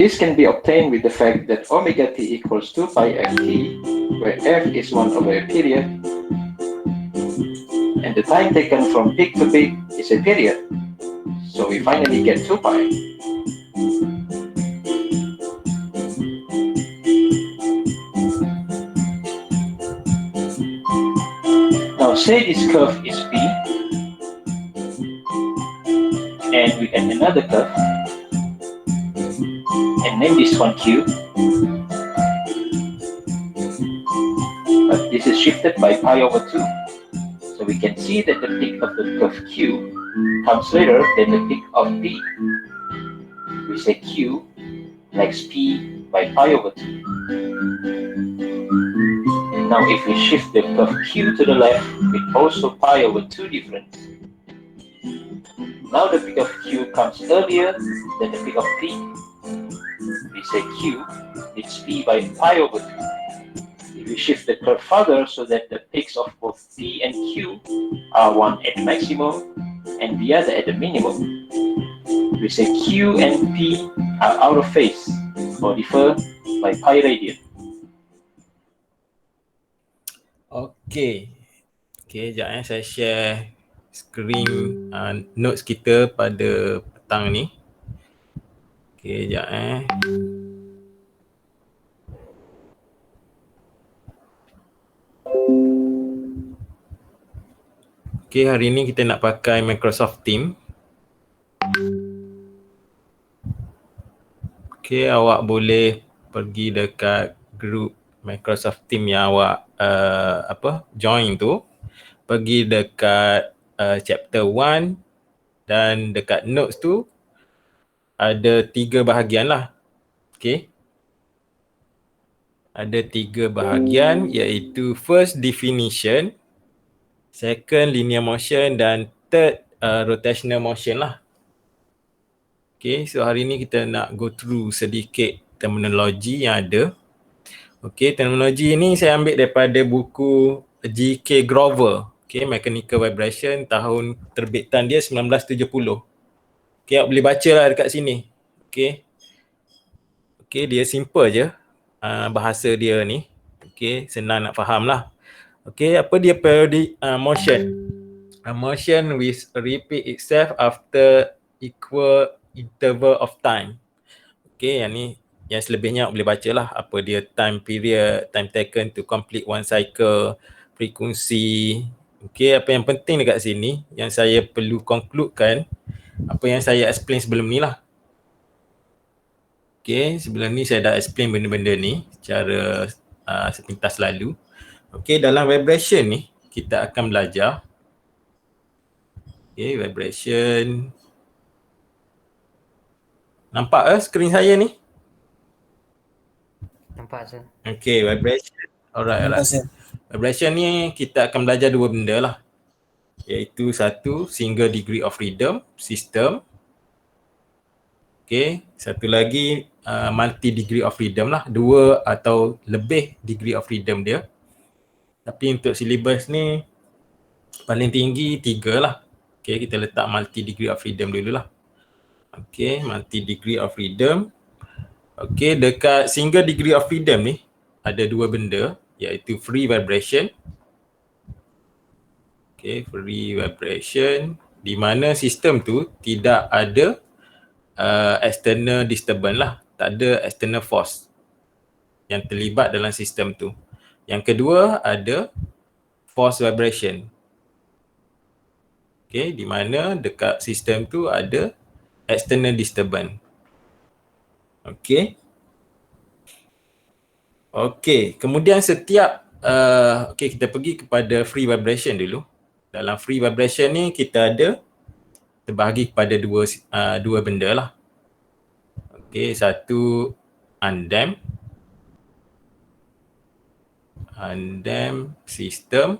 This can be obtained with the fact that omega t equals 2 pi ft, where f is 1 over a period, and the time taken from peak to peak is a period. So we finally get 2 pi. Now say this curve is P, and we add another curve, and name this one Q. But this is shifted by pi over 2. So we can see that the peak of the curve Q comes later than the peak of P. We say Q likes P by pi over 2. Now if we shift the curve Q to the left with also pi over 2 difference, now the peak of Q comes earlier than the peak of P. We say Q needs P by pi over 2. If we shift the curve further so that the peaks of both P and Q are one at the maximum and the other at the minimum, we say Q and P are out of phase or differ by pi radian. Okay, sekejap saya share screen notes kita pada petang ni. Okay, sekejap Okay, hari ni kita nak pakai Microsoft Teams. Okay, awak boleh pergi dekat group Microsoft Teams yang awak join tu. Pergi dekat chapter 1 dan dekat notes tu ada 3 bahagian lah. Okay. Ada 3 bahagian iaitu first definition, second linear motion dan third rotational motion lah. Okay, so hari ni kita nak go through sedikit terminologi yang ada. Okay, terminologi ni saya ambil daripada buku G.K. Grover. Okay, Mechanical Vibration, tahun terbitan dia 1970. Okay, awak boleh baca lah dekat sini. Okay. Okay, dia simple je bahasa dia ni. Okay, senang nak faham lah. Okay, apa dia periodic motion? A motion which repeat itself after equal interval of time. Okay, yang ni yang selebihnya boleh baca lah apa dia time period, time taken to complete one cycle, frekuensi. Okay, apa yang penting dekat sini yang saya perlu concludekan apa yang saya explain sebelum ni lah. Okay, sebelum ni saya dah explain benda-benda ni secara sepintas lalu. Okay, dalam vibration ni kita akan belajar. Okay, vibration. Nampak skrin saya ni? Nampak sir. Okay, vibration. Alright. Vibration ni kita akan belajar 2 benda lah. Iaitu satu, single degree of freedom system. Okay, satu lagi multi degree of freedom lah. 2 atau lebih degree of freedom dia. Tapi untuk syllabus ni paling tinggi 3 lah. Okay, kita letak multi degree of freedom dulu lah. Okay, multi degree of freedom. Okay, dekat single degree of freedom ni ada 2 benda iaitu free vibration. Okay, free vibration di mana sistem tu tidak ada external disturbance lah. Tak ada external force yang terlibat dalam sistem tu. Yang kedua ada force vibration. Okay, di mana dekat sistem tu ada external disturbance. Okay. Okay, kemudian setiap okay, kita pergi kepada free vibration dulu. Dalam free vibration ni kita ada terbahagi kepada dua benda lah. Okay, satu undamped system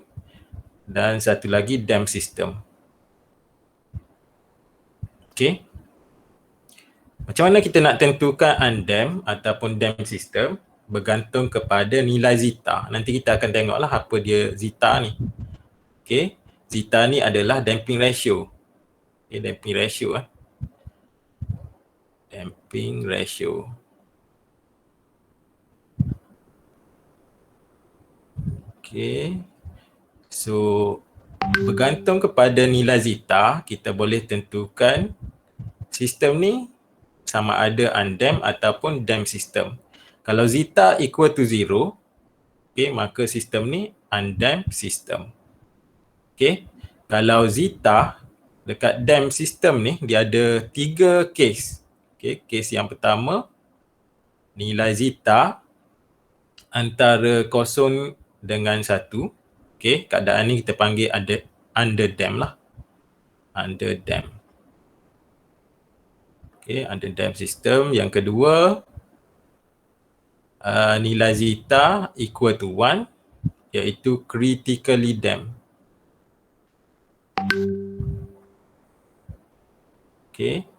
dan satu lagi damped system. Okay. Macam mana kita nak tentukan undamped ataupun damped system? Bergantung kepada nilai zeta. Nanti kita akan tengoklah apa dia zeta ni. Okay. Zeta ni adalah damping ratio. Okay, damping ratio. Damping ratio. Okay. So bergantung kepada nilai zeta, kita boleh tentukan sistem ni sama ada undamped ataupun damped system. Kalau zeta equal to 0, okay, maka sistem ni undamped system. Okay. Kalau zeta dekat damped system ni, dia ada 3 case. Okay. Case yang pertama, nilai zeta antara 0 dengan 1. Okay. Keadaan ni kita panggil under damped lah. Under damped. Okay. Under damped system. Yang kedua, nilai zeta equal to 1, iaitu critically damped. Okay.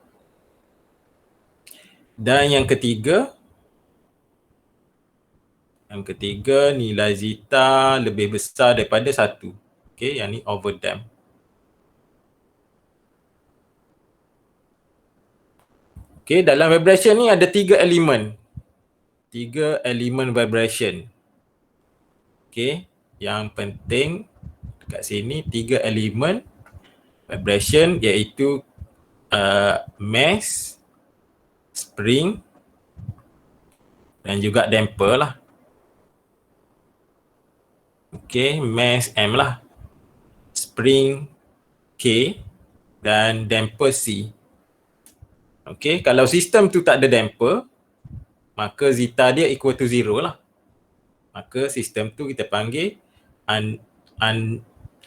Dan yang ketiga nilai zeta lebih besar daripada 1. Okay, yang ni overdamped. Okay, dalam vibration ni ada 3 elemen. 3 elemen vibration. Okay, yang penting dekat sini 3 elemen vibration iaitu mass, spring dan juga damper lah. Okay, mass M lah, spring K dan damper C. Okay, kalau sistem tu tak ada damper, maka zeta dia equal to 0 lah. Maka sistem tu kita panggil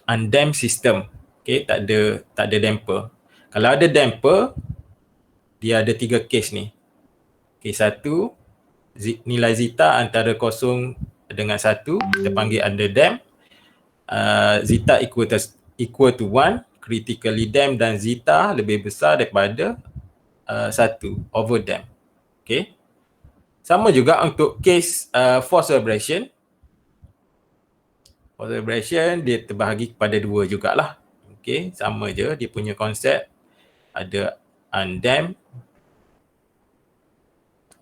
undamped system. Okay, tak ada damper. Kalau ada damper, dia ada 3 case ni. Case 1, nilai zeta antara 0 dengan 1, kita panggil under damped. Zeta equal to 1, critically damped, dan zeta lebih besar daripada 1, overdamped. Okay. Sama juga untuk case force vibration. Force vibration dia terbahagi kepada 2 jugalah. Okay, sama je dia punya konsep. Ada undamped,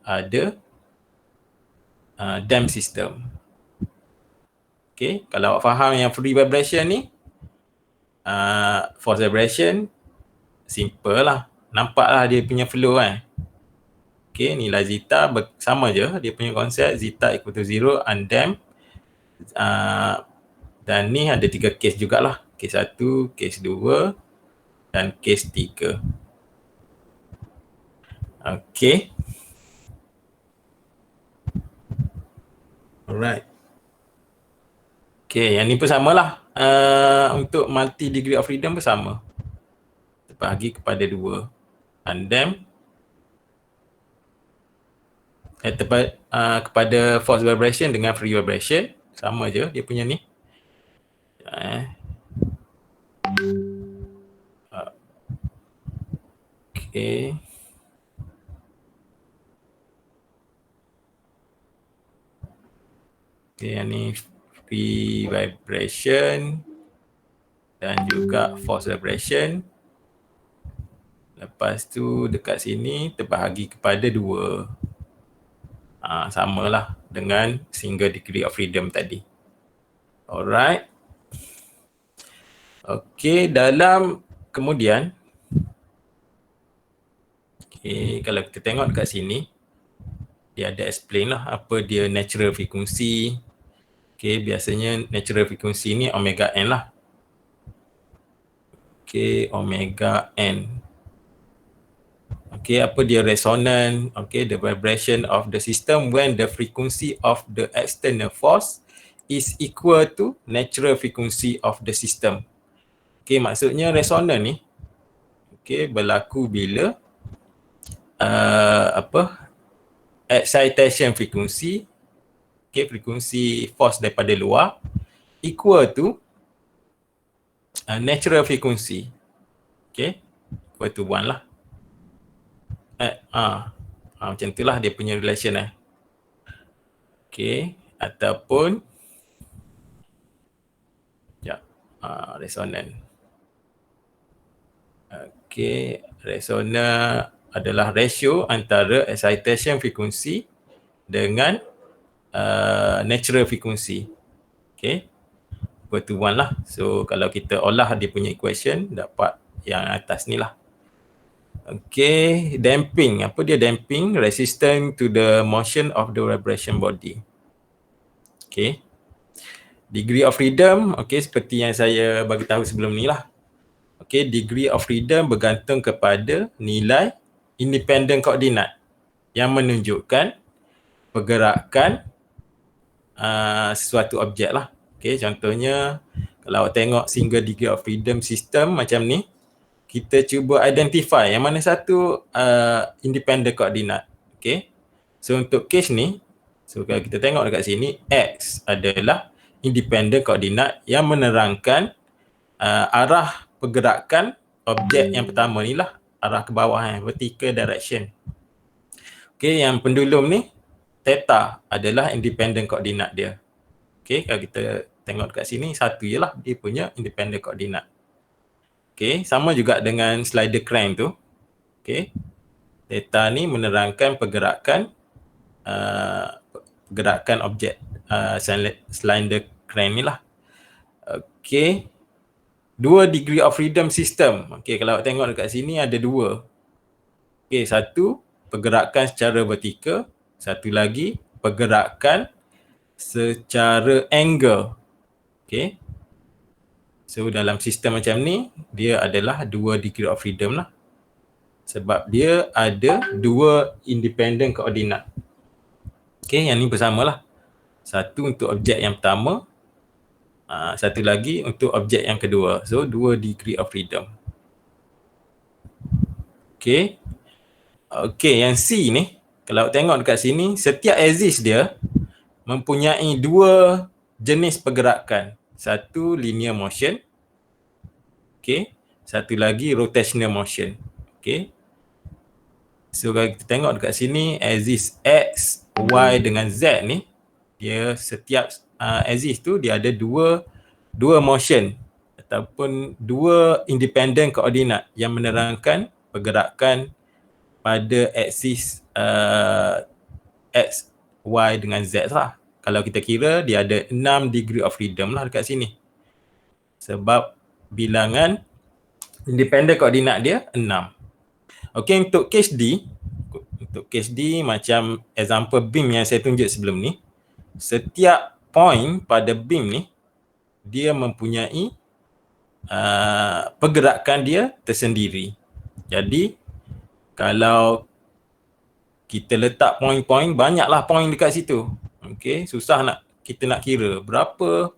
ada damped system. Okay, kalau awak faham yang free vibration ni, force vibration simple lah. Nampaklah dia punya flow kan. Okay, nilai zeta sama je dia punya konsep. Zeta equal to 0, undamped. Dan ni ada 3 case jugalah. Case 1, case 2 dan case 3. Okay. Alright. Okay, yang ni pun samalah. Untuk multi degree of freedom pun sama. Terbahagi kepada 2. Undamped. Kepada force vibration dengan free vibration. Sama je dia punya ni. Okay. Okay, yang ni free vibration dan juga force vibration. Lepas tu dekat sini terbahagi kepada 2. Samalah dengan single degree of freedom tadi. Alright. Okay, kemudian okay, kalau kita tengok dekat sini, dia ada explain lah apa dia natural frequency. Okay, biasanya natural frequency ni omega n lah. Okay, omega n. Okay, apa dia resonant? Okay, the vibration of the system when the frequency of the external force is equal to natural frequency of the system. Okay, maksudnya resonant ni okay, berlaku bila excitation frequency, okay, frekuensi force daripada luar equal to natural frequency. Okay, equal to 1 lah. Macam tu lah dia punya relation Okay, ataupun resonant. Okay, resonant adalah ratio antara excitation frequency dengan natural frequency. Okay, equal to 1 lah. So kalau kita olah dia punya equation, dapat yang atas ni lah. Okay, damping. Apa dia damping? Resistant to the motion of the vibration body. Okay. Degree of freedom, okay, seperti yang saya bagi tahu sebelum ni lah. Okay, degree of freedom bergantung kepada nilai independent koordinat yang menunjukkan pergerakan sesuatu objek lah. Okay, contohnya kalau awak tengok single degree of freedom system macam ni, kita cuba identify yang mana satu independent koordinat. Okay, so untuk case ni, so kalau kita tengok dekat sini, X adalah independent koordinat yang menerangkan arah pergerakan objek yang pertama ni lah, arah ke bawah, vertical direction. Okay, yang pendulum ni, theta adalah independent koordinat dia. Okay, kalau kita tengok dekat sini, satu je lah dia punya independent koordinat. Okay, sama juga dengan slider crank tu. Okay, theta ni menerangkan pergerakan objek slider crank ni lah. Okay, 2 degree of freedom system. Okay, kalau awak tengok dekat sini ada 2. Okay, satu pergerakan secara vertikal, satu lagi pergerakan secara angle. Okay, so dalam sistem macam ni, dia adalah 2 degree of freedom lah. Sebab dia ada 2 independent koordinat. Okay, yang ni bersama lah. Satu untuk objek yang pertama, satu lagi untuk objek yang kedua. So 2 degree of freedom. Okay. Okay, yang C ni, kalau tengok dekat sini, setiap axis dia mempunyai 2 jenis pergerakan. Satu linear motion. Okay. Satu lagi rotational motion. Okay. So kalau kita tengok dekat sini, axis X, Y dengan Z ni, dia setiap axis tu dia ada dua motion ataupun 2 independent koordinat yang menerangkan pergerakan pada aksis X, Y dengan Z lah. Kalau kita kira dia ada 6 degree of freedom lah dekat sini. Sebab bilangan independent koordinat dia 6. Okey, untuk case D macam example beam yang saya tunjuk sebelum ni, setiap point pada beam ni dia mempunyai pergerakan dia tersendiri. Jadi kalau kita letak point-point, banyaklah point dekat situ. Okey, susah kita nak kira berapa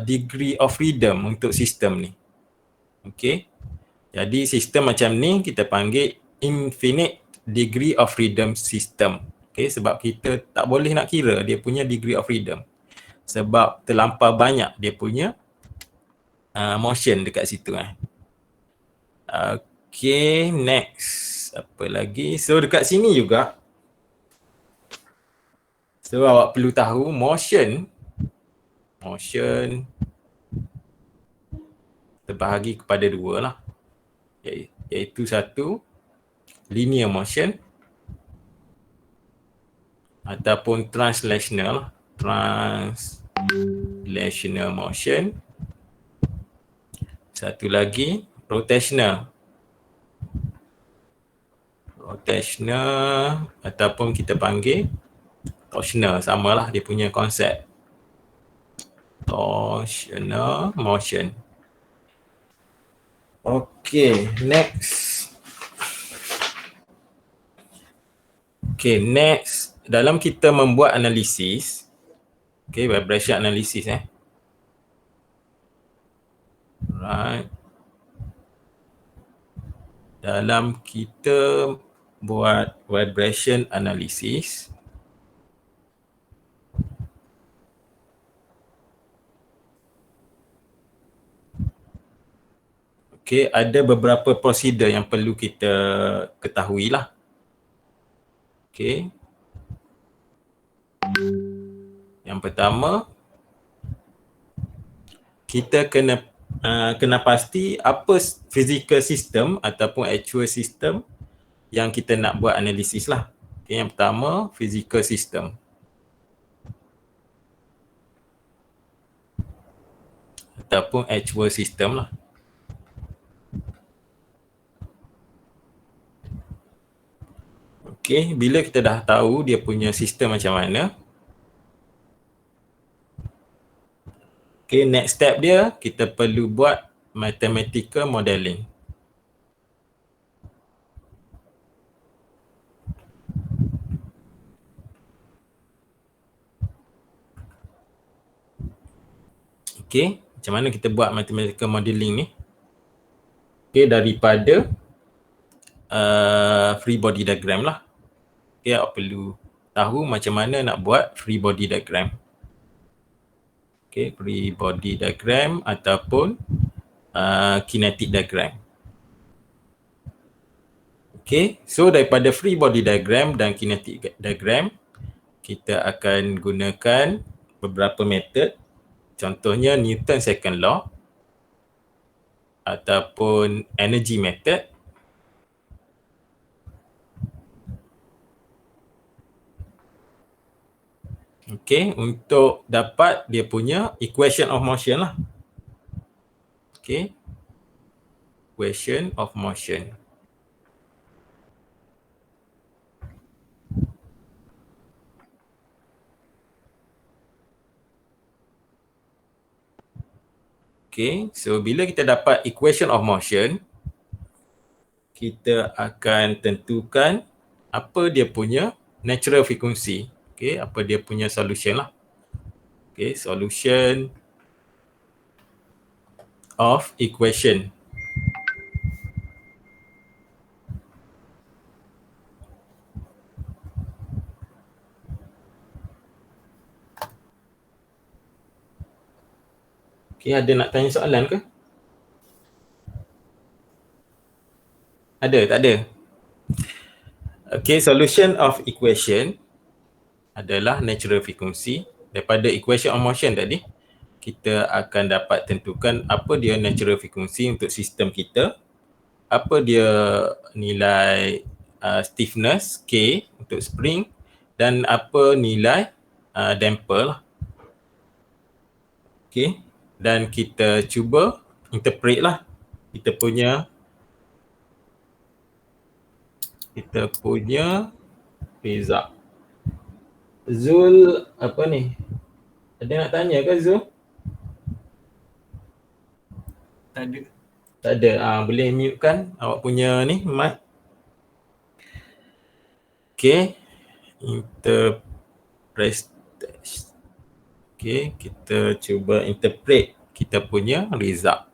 degree of freedom untuk sistem ni. Okey. Jadi sistem macam ni kita panggil infinite degree of freedom system. Okey, sebab kita tak boleh nak kira dia punya degree of freedom. Sebab terlampau banyak dia punya motion dekat situ. Okey, next. Apa lagi? So dekat sini juga, so awak perlu tahu motion terbahagi kepada 2 lah. Iaitu satu linear motion ataupun translational motion. Satu lagi rotational ataupun kita panggil torsional, samalah dia punya konsep. Torsional motion. Okay, next. Okay, next. Dalam kita membuat analisis, okay, vibration analysis right. Dalam kita buat vibration analysis, okay, ada beberapa prosedur yang perlu kita ketahui lah. Okay. Yang pertama, kita kena pasti apa physical system ataupun actual system yang kita nak buat analisis lah. Okay, yang pertama, physical system. ataupun actual system lah. Okay, bila kita dah tahu dia punya sistem macam mana, okay, next step dia kita perlu buat mathematical modeling. Okay, macam mana kita buat mathematical modeling ni? Okay, daripada free body diagram lah. Okay, awak perlu tahu macam mana nak buat free body diagram. Okay, free body diagram ataupun kinetic diagram. Okay, so daripada free body diagram dan kinetic diagram, kita akan gunakan beberapa metod. Contohnya Newton second law ataupun energy method. Okay, untuk dapat dia punya equation of motion lah. Okay, equation of motion. Okay, so bila kita dapat equation of motion, kita akan tentukan apa dia punya natural frequency. Okay, apa dia punya solution lah. Okay, solution of equation. Okay, ada nak tanya soalan ke? Ada, tak ada? Okay, solution of equation adalah natural frequency. Daripada equation of motion tadi, kita akan dapat tentukan apa dia natural frequency untuk sistem kita, apa dia nilai stiffness K untuk spring, dan apa nilai damper lah. Okay, dan kita cuba interpret lah kita punya result. Zul apa ni? Ada nak tanya ke Zul? Tak ada. Tak ada. Boleh mute kan awak punya ni mic. Okay. Okay, kita cuba interpret kita punya result.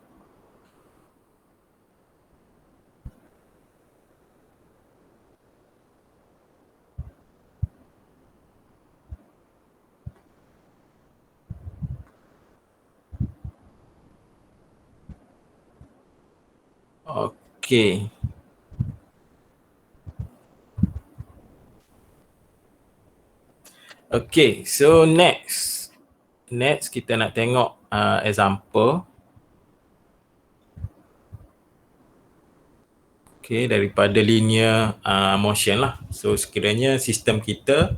Okay. Okay, so next kita nak tengok example. Okay, daripada linear motion lah. So sekiranya sistem kita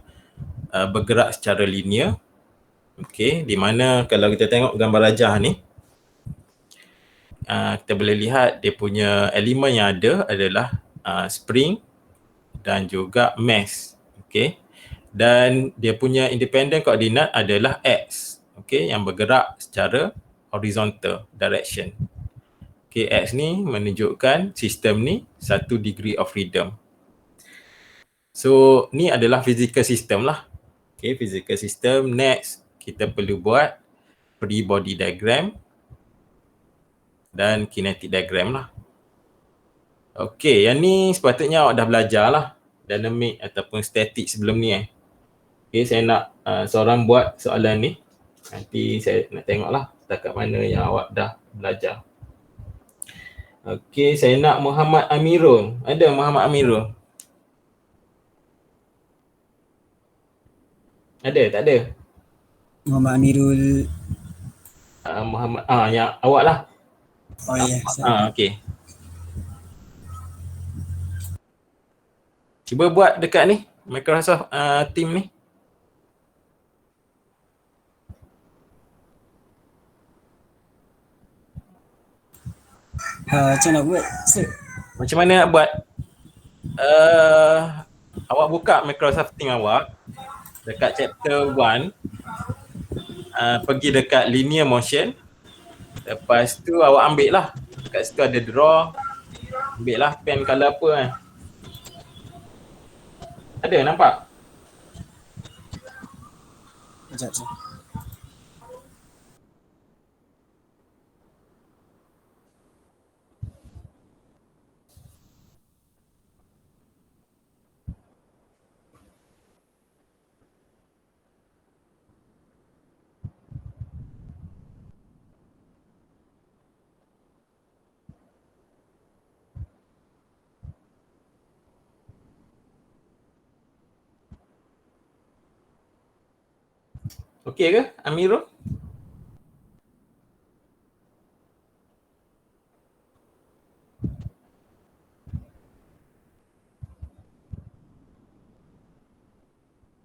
bergerak secara linear. Okay, di mana kalau kita tengok gambar rajah ni, kita boleh lihat dia punya elemen yang ada adalah spring dan juga mass. Okay, dan dia punya independent koordinat adalah X. Okay, yang bergerak secara horizontal direction. Okay, X ni menunjukkan sistem ni 1 degree of freedom. So, ni adalah physical system lah. Okay, physical system. Next, kita perlu buat free body diagram dan kinetic diagram lah. Okay, yang ni sepatutnya awak dah belajar lah. Dynamic ataupun static sebelum ni Okay, saya nak seorang buat soalan ni. Nanti saya nak tengok lah setakat mana yang awak dah belajar. Okay, saya nak Muhammad Amirul. Ada Muhammad Amirul? Ada, tak ada? Muhammad Amirul. Muhammad, yang awak lah. Oh ya. Okay. Cuba buat dekat ni, Microsoft Team ni. Macam nak buat? Sir? Macam mana nak buat? Awak buka Microsoft Teams awak dekat chapter 1, pergi dekat linear motion. Lepas tu awak ambil lah, kat situ ada draw, ambil lah pen color apa kan. Ada nampak? Sekejap sir. Okey ke Amirul?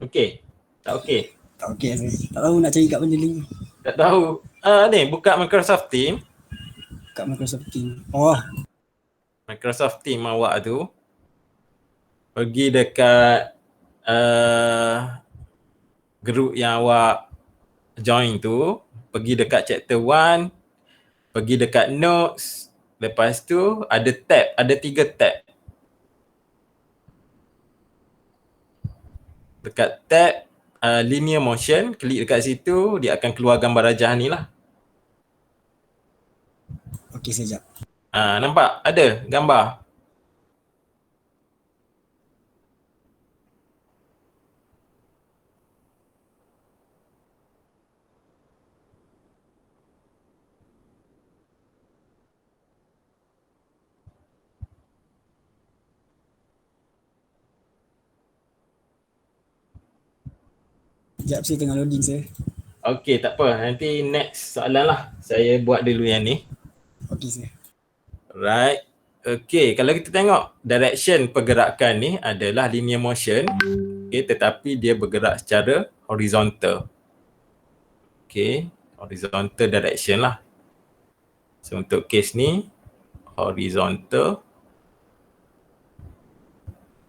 Okey. Tak okey. Tak okey sir. Tak tahu nak cari kat mana link. Tak tahu. Ni buka Microsoft Teams. Kat Microsoft Teams. Oh, Microsoft Teams awak tu pergi dekat group yang awak join tu, pergi dekat chapter 1, pergi dekat notes, lepas tu ada tab, ada 3 tab. Dekat tab linear motion, klik dekat situ, dia akan keluar gambar rajah ni lah. okey sekejap. Nampak? Ada gambar. Sekejap sir, tengah loading sir. Okey, tak apa. Nanti next soalan lah. Saya buat dulu yang ni. Okey sir. Right. Okey, kalau kita tengok direction pergerakan ni adalah linear motion. Okey, tetapi dia bergerak secara horizontal. Okey, horizontal direction lah. So untuk case ni horizontal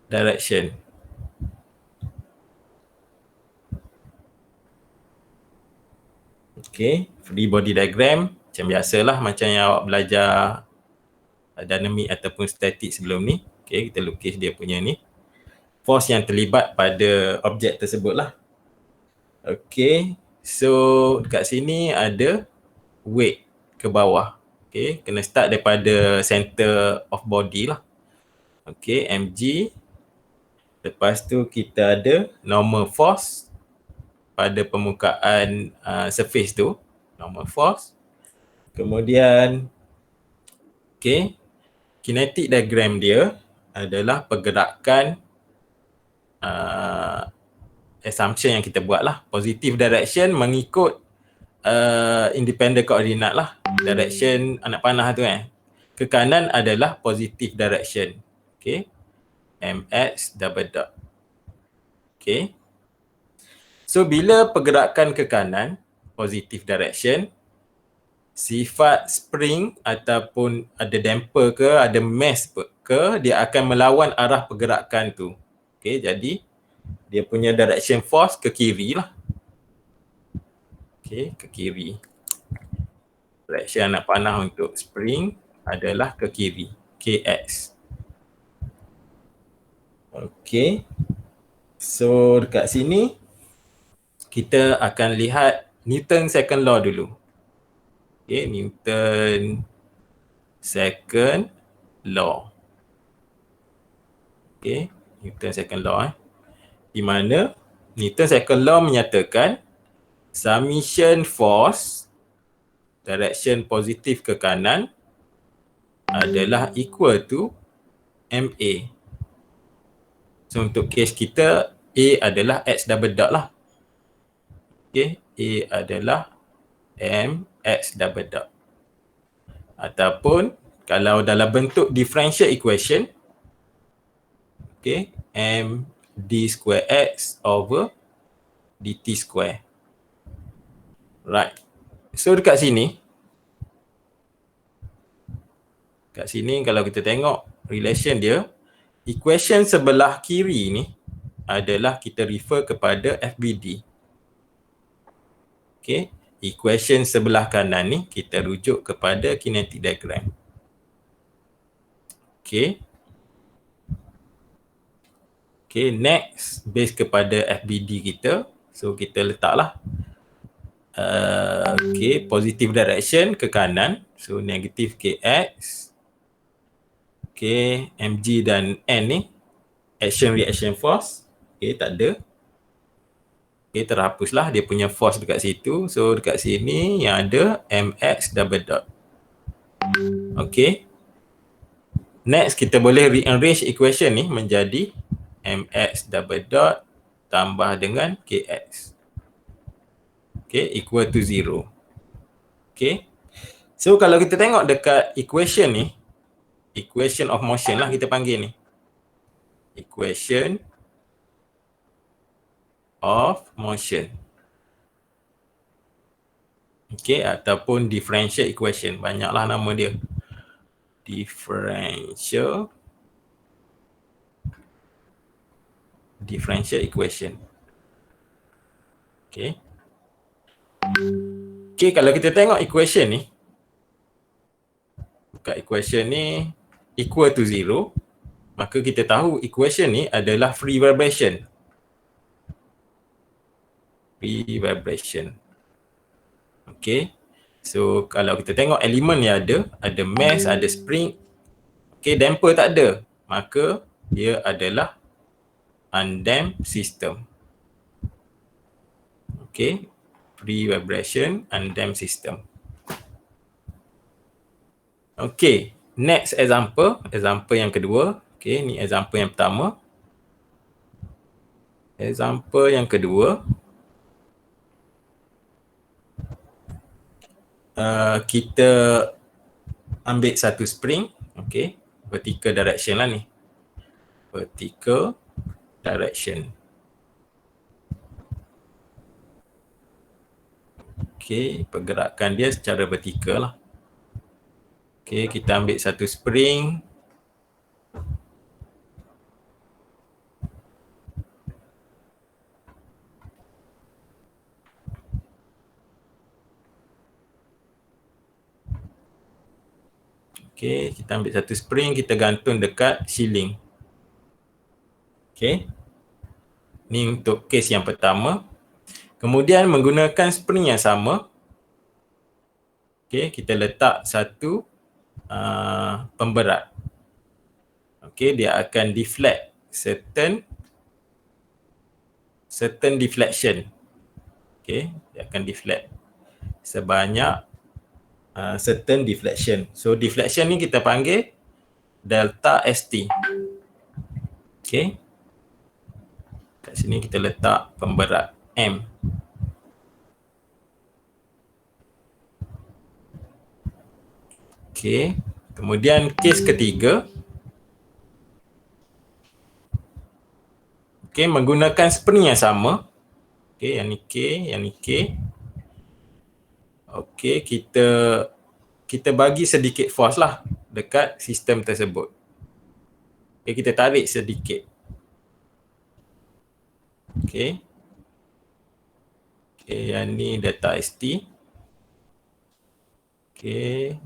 direction. Okey, free body diagram macam biasalah, macam yang awak belajar dynamic ataupun static sebelum ni. Okey, kita lukis dia punya ni. Force yang terlibat pada objek tersebut lah. Okey, so dekat sini ada weight ke bawah. Okey, kena start daripada center of body lah. Okey, mg. Lepas tu kita ada normal force pada permukaan surface tu, normal force. Kemudian okey, kinetic diagram dia adalah pergerakan assumption yang kita buat lah. Positive direction mengikut independent coordinate lah. Direction anak panah tu kan. Ke kanan adalah positive direction. Okay. Mx double dot. Okay. So bila pergerakan ke kanan, positive direction, sifat spring ataupun ada damper ke, ada mass ke, dia akan melawan arah pergerakan tu. Okay, jadi dia punya direction force ke kiri lah. Okay, ke kiri. Direction anak panah untuk spring adalah ke kiri, Kx. Okay. So dekat sini kita akan lihat Newton second law dulu. Okay, Newton second law. Okay, Newton second law di mana Newton second law menyatakan summation force direction positif ke kanan adalah equal to MA. So untuk case kita A adalah X double dot lah. Okay, A adalah mx double dot. Ataupun kalau dalam bentuk differential equation, okay, m d square x over dt square. Right. So dekat sini Kat sini kalau kita tengok relation dia, equation sebelah kiri ni adalah kita refer kepada FBD. Okay, equation sebelah kanan ni kita rujuk kepada kinetic diagram. Okay. Okay, next base kepada FBD kita. So kita letaklah okay, positive direction ke kanan. So negative KX. Okay, mg dan n ni action reaction force. Okay, tak ada. Okay, terhapuslah dia punya force dekat situ. So dekat sini yang ada mx double dot. Okay. Next kita boleh rearrange equation ni menjadi mx double dot tambah dengan kx. Okay, equal to 0. Okay. So kalau kita tengok dekat equation ni, equation of motion lah kita panggil ni. Equation of motion. Okay, ataupun differential equation. Banyaklah nama dia. Differential equation. Okay. Okay, kalau kita tengok equation ni, kat equation ni equal to 0, maka kita tahu equation ni adalah free vibration. Free vibration. Okay. So kalau kita tengok elemen yang ada mass, ada spring. Okay, damper tak ada. Maka dia adalah undamped system. Okay. Free vibration, undamped system. Okay. Next example. Example yang kedua. Okay, ni example yang pertama. Example yang kedua. Kita ambil satu spring, okay, vertical direction lah ni, vertical direction. Okay, pergerakan dia secara vertikal lah. Okay, kita ambil satu spring. Okay, kita ambil satu spring, kita gantung dekat ceiling. Okay. Ni untuk case yang pertama. Kemudian menggunakan spring yang sama. Okay, kita letak satu pemberat. Okay, dia akan deflect certain deflection. Okay, dia akan deflect sebanyak certain deflection. So deflection ni kita panggil delta ST. Okay. Kat sini kita letak pemberat M. Okay. Kemudian kes ketiga. Okay, menggunakan spring yang sama. Okay, yang ni K, yang ni K. Okay, kita bagi sedikit force lah dekat sistem tersebut. Okay, kita tarik sedikit. Okay. Okay, yang ni delta ST. Okay,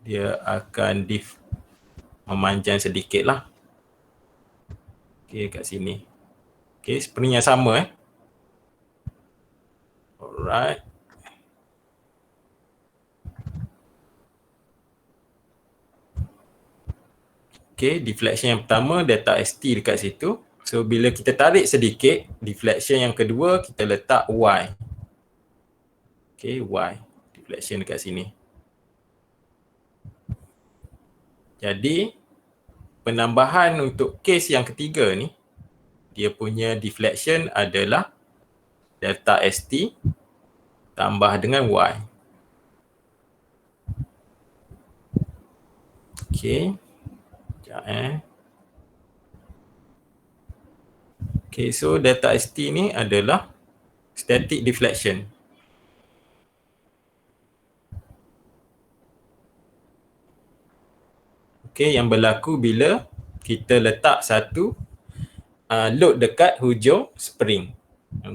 dia akan memanjang sedikit lah. Okay, kat sini. Okay, spring yang sama Alright. Okay, deflection yang pertama delta ST dekat situ. So bila kita tarik sedikit, deflection yang kedua kita letak Y. Okay, Y. Deflection dekat sini. Jadi penambahan untuk case yang ketiga ni, dia punya deflection adalah delta ST tambah dengan Y. Okay. Sekejap Okay, so delta ST ni adalah static deflection. Okay, yang berlaku bila kita letak satu load dekat hujung spring.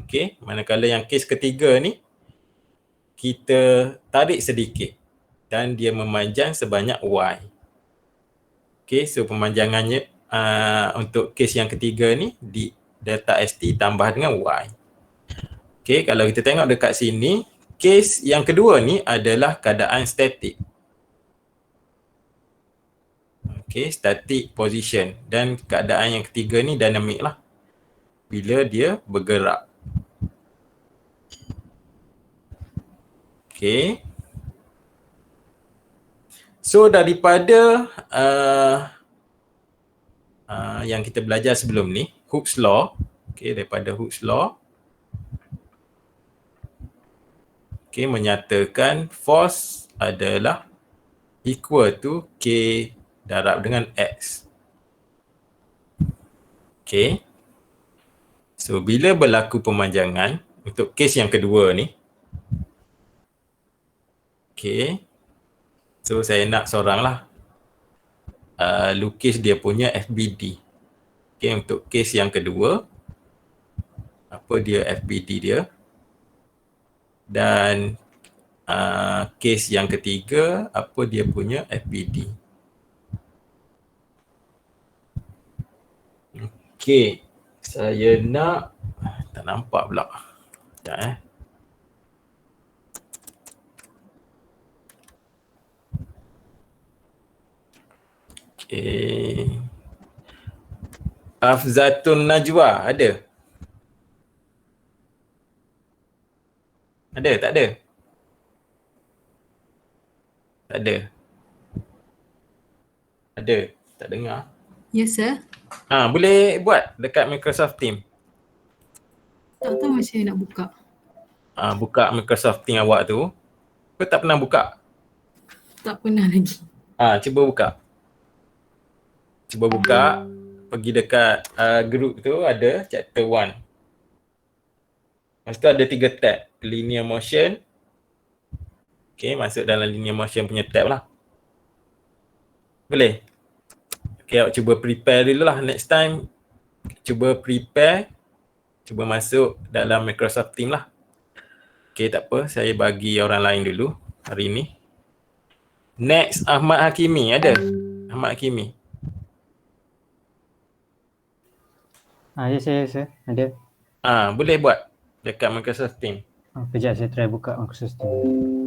Okay, manakala yang kes ketiga ni kita tarik sedikit dan dia memanjang sebanyak Y. Okay, so pemanjangannya untuk kes yang ketiga ni di delta ST tambah dengan Y. Okay, kalau kita tengok dekat sini, kes yang kedua ni adalah keadaan static. Okay, static position, dan keadaan yang ketiga ni dynamic lah, bila dia bergerak. Okay. So daripada yang kita belajar sebelum ni, Hooke's Law, okay, daripada Hooke's Law, okay, menyatakan force adalah equal to K darab dengan X. Okay. So bila berlaku pemanjangan untuk kes yang kedua ni, okay, so saya nak seorang lah lukis dia punya FBD. Okay, untuk kes yang kedua, apa dia FBD dia, dan kes yang ketiga, apa dia punya FBD. Okay, saya nak, tak nampak pula. Sekejap Okay. Afzatun Najwa ada? Ada? Tak ada? Tak ada? Ada? Tak dengar? Yes, sir. Boleh buat dekat Microsoft Teams. Tak tahu macam mana nak buka. Buka Microsoft Teams awak tu. Kau tak pernah buka? Tak pernah lagi. Cuba buka. Cuba buka. Pergi dekat group tu, ada chapter 1. Lepas tu ada 3 tab. Linear motion. Okay, masuk dalam linear motion punya tab lah. Boleh? Okay, awak cuba prepare dulu lah. Next time, cuba prepare. Cuba masuk dalam Microsoft Teams lah. Okay, tak apa. Saya bagi orang lain dulu hari ni. Next, Ahmad Hakimi. Ada? Ahmad Hakimi. Ya saya ada. Boleh buat dekat Microsoft Teams. Kejap saya try buka Microsoft Teams.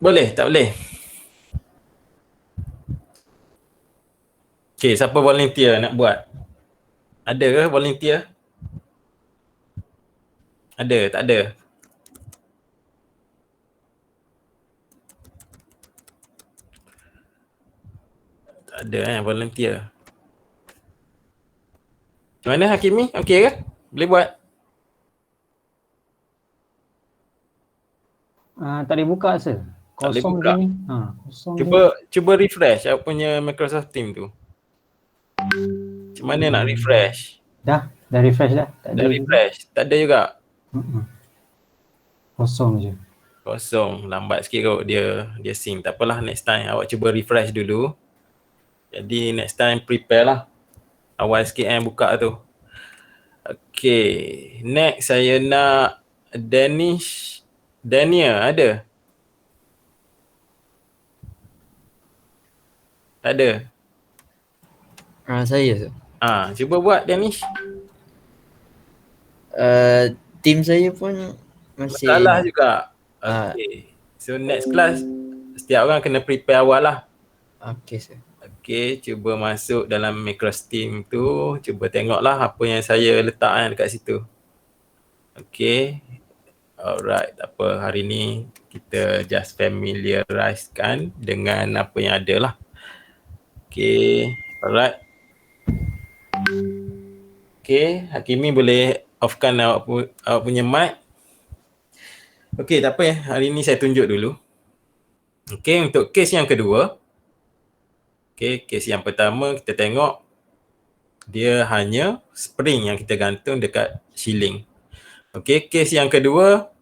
Boleh? Tak boleh? Okay, siapa volunteer nak buat? Ada ke volunteer? Ada? Tak ada? Tak ada volunteer. Macam mana Hakimi? Okey ke? Boleh buat? Tak boleh buka sir. Tak boleh Kosong buka. je ni. Kosong je. Cuba refresh awak punya Microsoft Teams tu. Macam mana nak refresh? Dah refresh dah. Tak Dah ada. refresh? Tak ada juga? Kosong je. Kosong. Lambat sikit kot dia sync. Tak apalah, next time awak cuba refresh dulu. Jadi next time prepare lah. Awal sikit buka tu. Okay. Next saya nak Daniel ada? Tak ada? Saya tu. Cuba buat Danish. Tim saya pun masih Masalah juga. Ah. Okay. So next class, setiap orang kena prepare awal lah. okey sir. Okay, cuba masuk dalam Macrosteam tu. Cuba tengoklah apa yang saya letak dekat situ. Okay. Alright, tak apa. Hari ni kita just familiarizekan dengan apa yang ada lah. Okay, alright. Okay, Hakimi boleh offkan awak punya mic. Okay, tak apa ya. Hari ni saya tunjuk dulu. Okay, untuk kes yang kedua. Okay, kes yang pertama kita tengok dia hanya spring yang kita gantung dekat shilling. Okay, kes yang kedua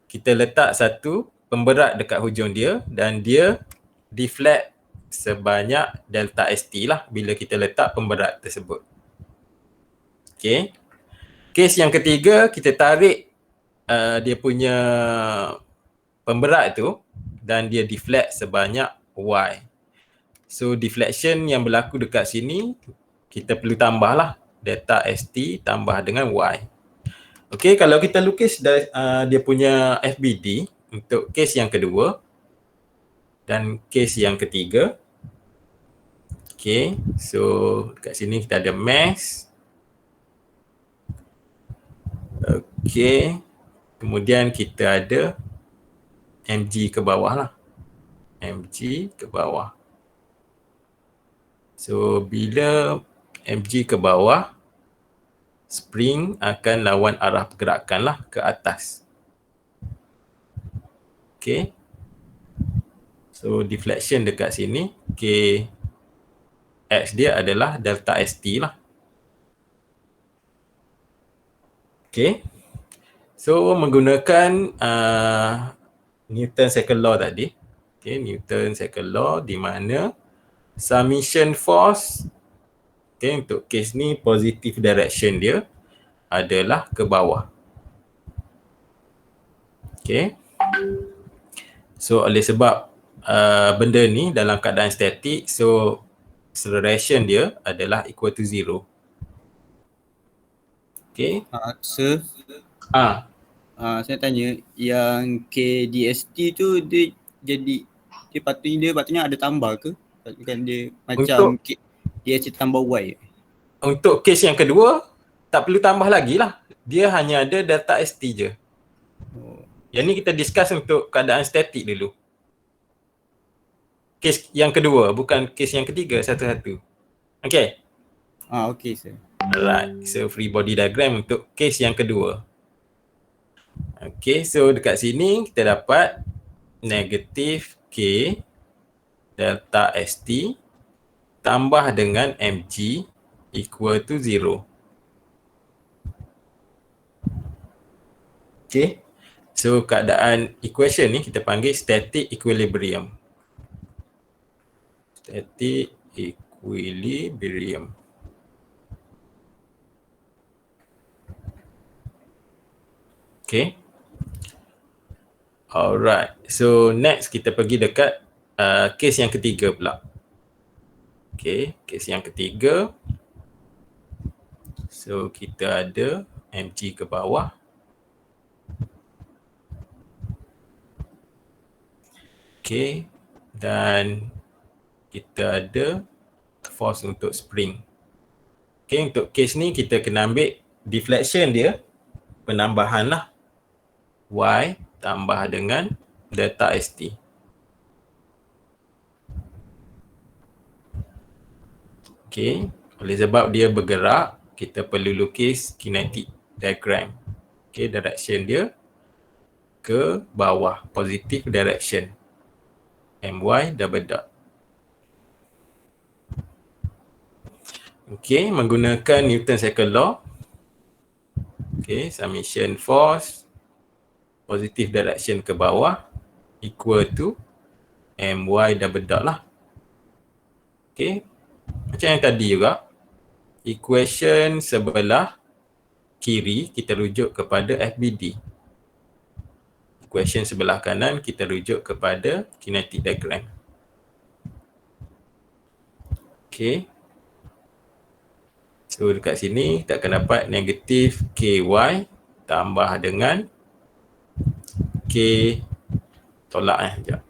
kita letak satu pemberat dekat hujung dia dan dia deflect sebanyak delta ST lah bila kita letak pemberat tersebut. Okay. Kes yang ketiga kita tarik dia punya pemberat tu dan dia deflect sebanyak Y. So deflection yang berlaku dekat sini kita perlu tambah lah delta ST tambah dengan Y. Okay, kalau kita lukis dia punya FBD untuk kes yang kedua dan kes yang ketiga. Okay, so kat sini kita ada mass. Okay, kemudian kita ada MG ke bawah lah. MG ke bawah. So bila MG ke bawah, spring akan lawan arah pergerakan lah ke atas. Okay. So deflection dekat sini, X dia adalah delta ST lah. Okay. So menggunakan Newton second law tadi. Okay, Newton second law di mana summation force untuk kes ni positive direction dia adalah ke bawah. Okay. So oleh sebab benda ni dalam keadaan statik, so acceleration dia adalah equal to 0. Okay. Sir, Ah, saya tanya yang KDST tu dia jadi dia patutnya ada tambah ke? Bukan dia macam DST tambah Y. Untuk kes yang kedua tak perlu tambah lagi lah. Dia hanya ada delta ST je. Yang ni kita discuss untuk keadaan statik dulu. Kes yang kedua, bukan kes yang ketiga satu-satu. Okay. Okay sir. Alright, so free body diagram untuk kes yang kedua. Okay, so dekat sini kita dapat negatif K delta ST tambah dengan mg equal to 0. Okay, so keadaan equation ni kita panggil static equilibrium. Static equilibrium. Okay. Alright, so next kita pergi dekat kes yang ketiga pula. Okay, kes yang ketiga. So kita ada mg ke bawah. Okay, dan kita ada force untuk spring. Okay, untuk kes ni kita kena ambil deflection dia, penambahan lah Y tambah dengan delta ST. Okay, oleh sebab dia bergerak, kita perlu lukis kinetic diagram. Okay, direction dia ke bawah, positive direction. My double dot. Okay, menggunakan Newton second law. Okay, summation force positive direction ke bawah equal to my double dot lah. Okay, macam yang tadi juga, equation sebelah kiri kita rujuk kepada FBD. Equation sebelah kanan kita rujuk kepada kinetic diagram. Okay. So dekat sini kita akan dapat negatif KY tambah dengan K tolak sekejap.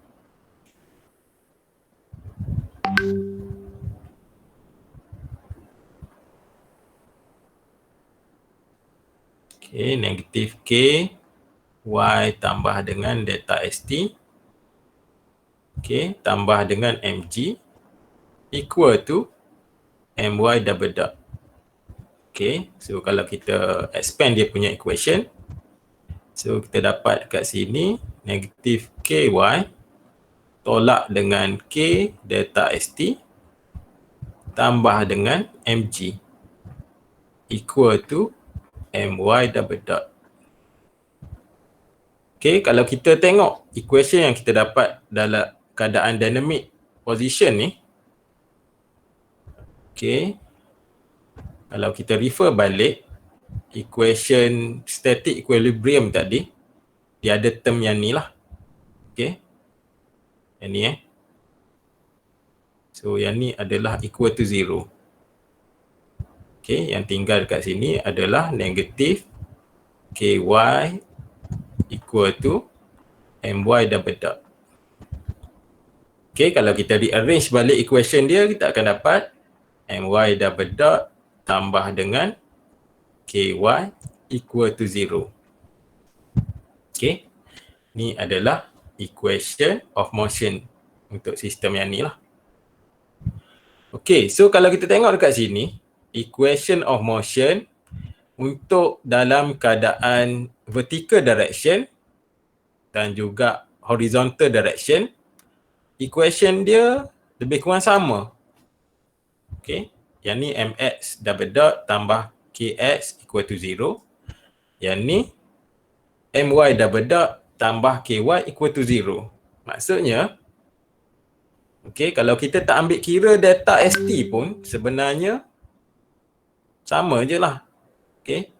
Okay, negatif K Y tambah dengan delta ST. Okay, tambah dengan MG equal to MY double dot. Okay, so kalau kita expand dia punya equation, so kita dapat kat sini negatif KY tolak dengan K delta ST tambah dengan MG equal to MY double dot. Okay, kalau kita tengok equation yang kita dapat dalam keadaan dynamic position ni, okay, kalau kita refer balik equation static equilibrium tadi, dia ada term yang ni lah. Okay, yang ni so yang ni adalah equal to 0. Okay, yang tinggal kat sini adalah negatif KY equal to MY double dot. Okay, kalau kita rearrange balik equation dia, kita akan dapat MY double dot tambah dengan KY equal to 0. Okay, ni adalah equation of motion untuk sistem yang ni lah. Okay, so kalau kita tengok dekat sini, equation of motion untuk dalam keadaan vertical direction dan juga horizontal direction, equation dia lebih kurang sama. Okay, yang ni mx double dot tambah kx equal to 0. Yang ni my double dot tambah ky equal to 0. Maksudnya, okay, kalau kita tak ambil kira delta st pun sebenarnya sama je lah. Okay,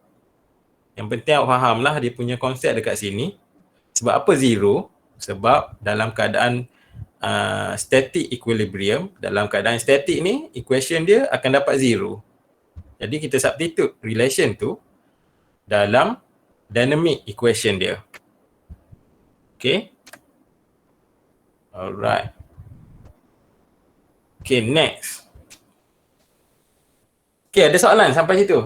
yang penting awak faham lah dia punya konsep dekat sini. Sebab apa 0? Sebab dalam keadaan static equilibrium, dalam keadaan static ni, equation dia akan dapat 0. Jadi kita substitute relation tu dalam dynamic equation dia. Okay. Alright. Okay, next. Okay, ada soalan sampai situ?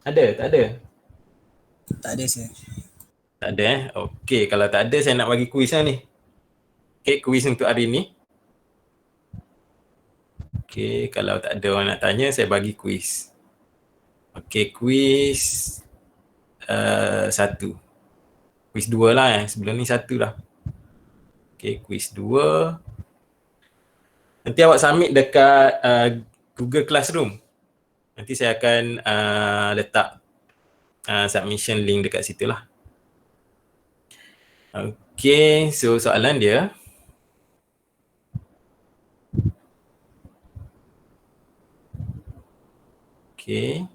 Ada? Tak ada? Tak ada sir. Tak ada Okay, kalau tak ada saya nak bagi kuis lah ni. Okay, kuis untuk hari ni. Okay, kalau tak ada orang nak tanya, saya bagi kuis. Okay, kuis 1. Kuis 2 lah sebelum ni 1 lah. Okay, kuis 2. Nanti awak submit dekat Google Classroom. Nanti saya akan letak submission link dekat situ lah. Okay, so soalan dia. Okay.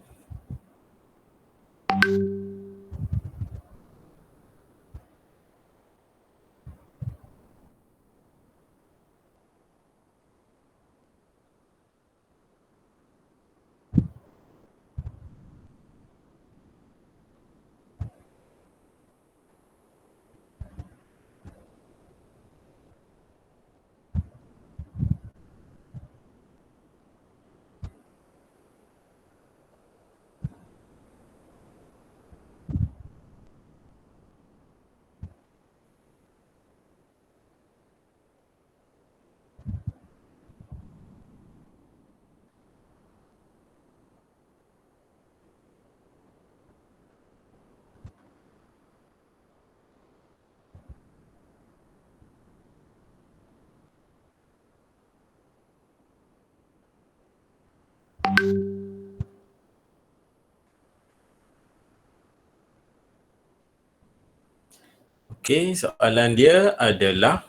Okay, soalan dia adalah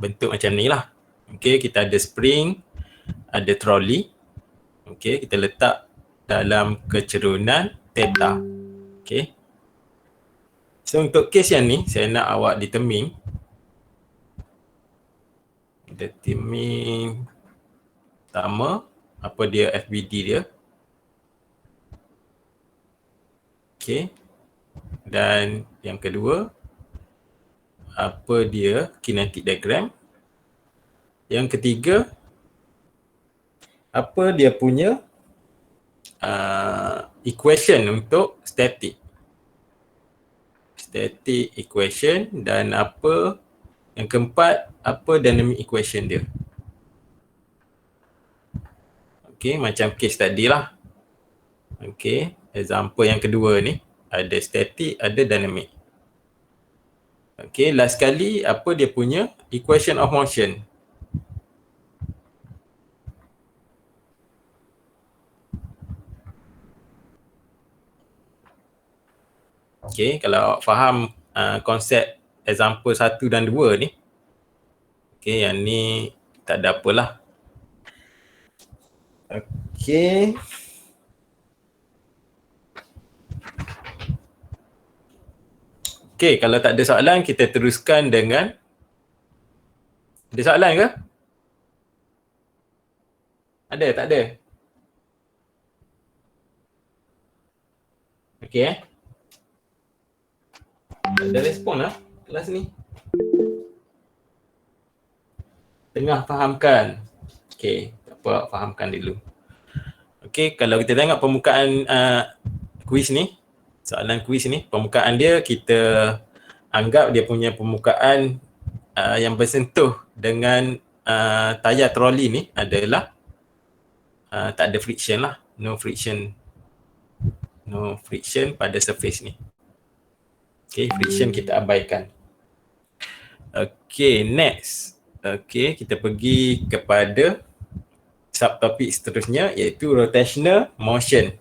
bentuk macam ni lah. Okay, kita ada spring, ada trolley. Okay, kita letak dalam kecerunan theta. Okay. So untuk kes yang ni, saya nak awak determine. Pertama, apa dia FBD dia. Okay. Dan yang kedua, apa dia kinetic diagram. Yang ketiga, apa dia punya equation untuk static. Static equation, dan apa yang keempat, apa dynamic equation dia. Okay, macam case tadi lah. Okay, example yang kedua ni ada static, ada dynamic. Okay, last sekali apa dia punya equation of motion. Okay, kalau awak faham konsep example 1 dan 2 ni, okay, yang ni tak ada apalah. Okay. Okay, kalau tak ada soalan, kita teruskan dengan, ada soalan ke? Ada, tak ada? Okay. Tak ada respon lah kelas ni. Tengah fahamkan. Okay, tak apa, fahamkan dulu. Okay, kalau kita tengok permukaan kuis ni, soalan kuis ni, permukaan dia kita anggap dia punya permukaan yang bersentuh dengan tayar troli ni adalah tak ada friction lah, no friction pada surface ni. Okay, friction kita abaikan. Okay, next. Okay, kita pergi kepada subtopik seterusnya, iaitu rotational motion.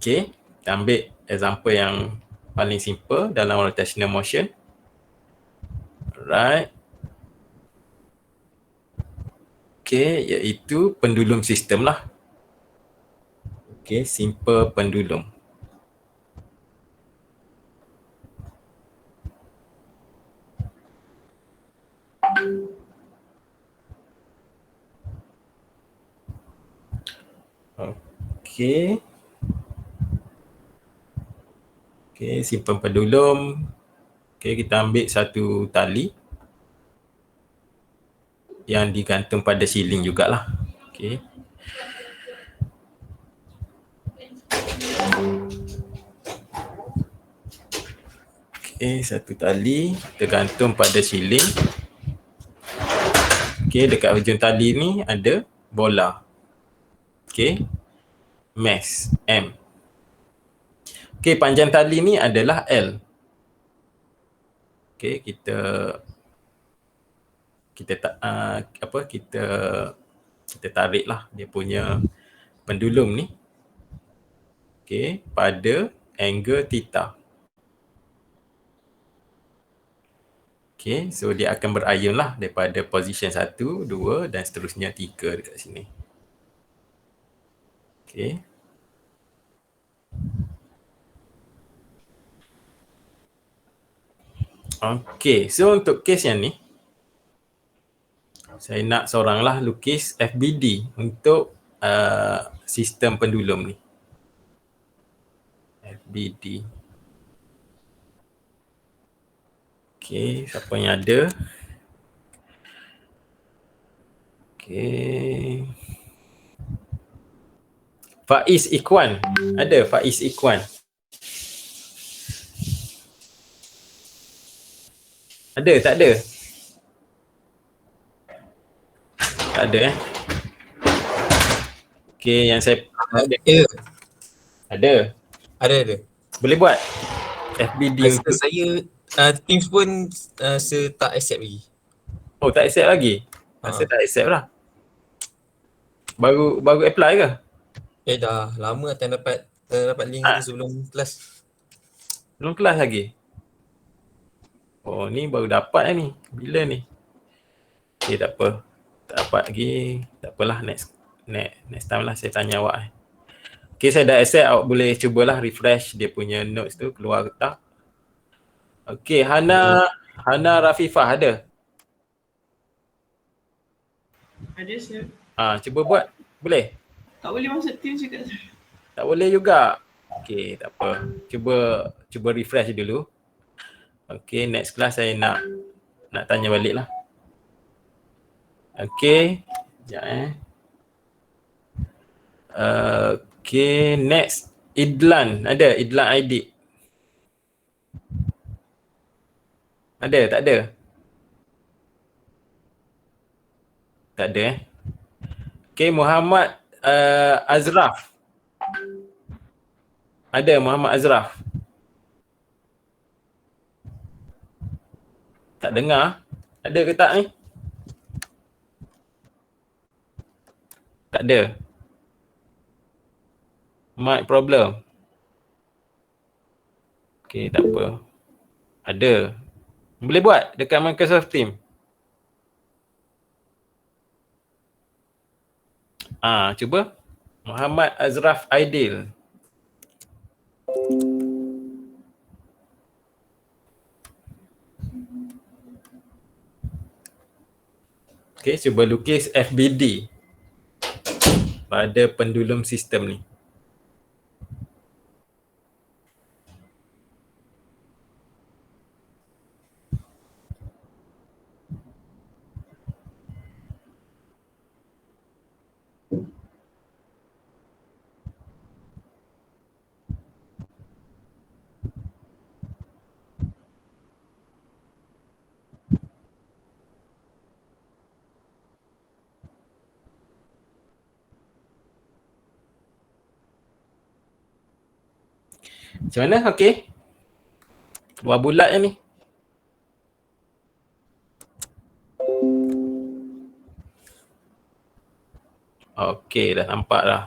Okay, kita ambil example yang paling simple dalam rotational motion. Alright. Okay, iaitu pendulum sistem lah. Okay, simple pendulum. Okay. Okay, simpan pendulum. Okay, kita ambil satu tali yang digantung pada siling jugalah. Okay. Okay, satu tali tergantung pada siling. Okay, dekat hujung tali ni ada bola. Okay, mass M. Okay, panjang tali ni adalah L. Okay, kita tarik lah dia punya pendulum ni. Okay, pada angle theta. Okay, so dia akan berayun lah daripada position 1, 2 dan seterusnya 3 dekat sini. Okay. Okay, so untuk case yang ni, saya nak seorang lah lukis FBD untuk sistem pendulum ni. FBD. Okay, siapa yang ada? Okay. Faiz Ikhwan. Ada Faiz Ikhwan. Ada, tak ada? Tak ada Okay, yang saya Ada. Ada. Ada. Boleh buat FBD Rasa untuk saya Teams pun tak accept lagi. Oh, tak accept lagi? Rasa tak accept lah. Baru apply ke? Dah lama tak dapat link tu sebelum kelas. Belum kelas lagi? Oh, ni baru dapat ni. Bila ni? Okay, tak apa. Tak dapat lagi. Tak apalah, next time lah saya tanya awak. Okay, saya dah accept. Awak boleh cubalah refresh dia punya notes tu keluar ke tak. Okay, Hana Rafifah ada? Ada sir. Cuba buat. Boleh? Tak boleh masuk Teams juga sir. Tak boleh juga. Okay, tak apa. Cuba refresh dulu. Okay, next class saya nak tanya balik lah. Okay. Sekejap Okay, next. Idlan. Ada Idlan ID? Ada? Tak ada? Tak ada Okay, Muhammad Azraf. Ada Muhammad Azraf? Tak dengar? Ada ke tak ni? Tak ada. Mic problem. Okay, tak apa. Ada. Boleh buat dekat Microsoft Teams. Cuba. Muhammad Azraf Aidil. Okay, cuba lukis FBD pada pendulum sistem ni. Macam mana? Okey. Buat bulat je ni. Okey, dah nampak dah.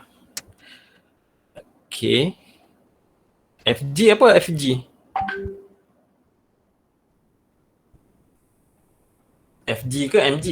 Okey. FG apa FG? FG ke MG?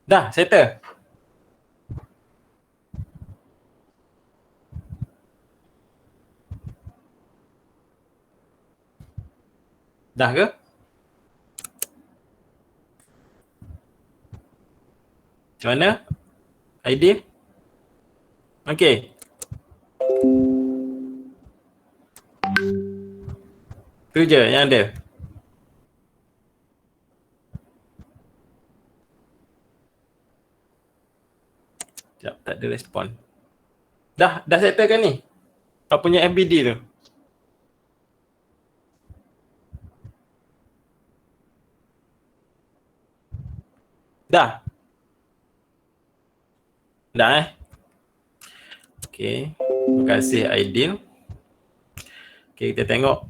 Dah, settle. Dah ke? Macam mana? Idea? Okey. Tu je yang ada. Sekejap, tak ada respon. Dah settle kan ni? Kau punya FBD tu? Dah? Dah Okay. Terima kasih Aidil. Okay, kita tengok.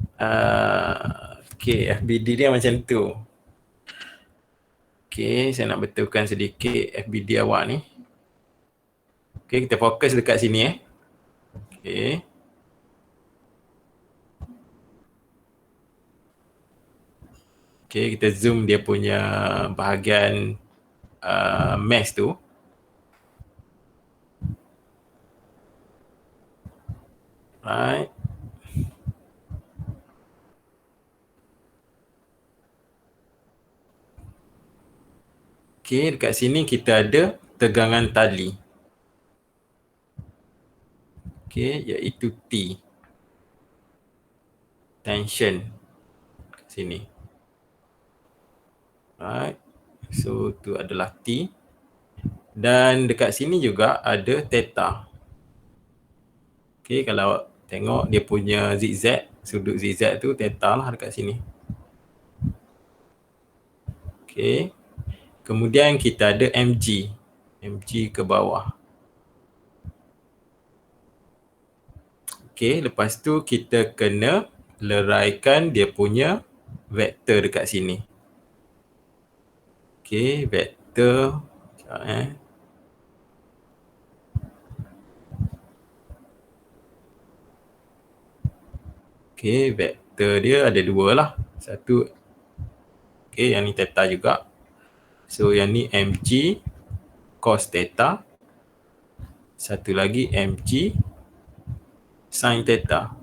Okay, FBD dia macam tu. Okay, saya nak betulkan sedikit FBD awak ni. Okay, kita fokus dekat sini Okay. Okay, kita zoom dia punya bahagian mesh tu. Right. Okay, dekat sini kita ada tegangan tali. Okay, iaitu T. Tension. Kat sini. Right. So, tu adalah T. Dan dekat sini juga ada theta. Okay, kalau tengok dia punya zigzag, sudut zigzag tu theta lah dekat sini. Okay. Kemudian kita ada MG. MG ke bawah. Okay, lepas tu kita kena leraikan dia punya vektor dekat sini. Okay, vektor. Sekejap, Okay, vektor dia ada dua lah. Satu, okay, yang ni theta juga. So, yang ni mg cos theta. Satu lagi mg sin theta.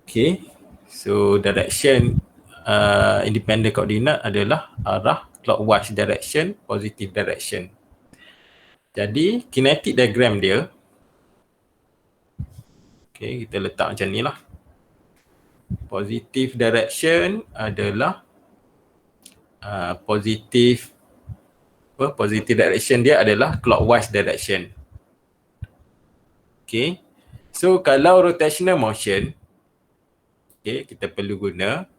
Okay, so direction independent coordinate adalah arah clockwise direction, positive direction. Jadi, kinetic diagram dia, okay, kita letak macam ni lah. Positive direction adalah positive direction dia adalah clockwise direction. Okay, so kalau rotational motion, okay, kita perlu guna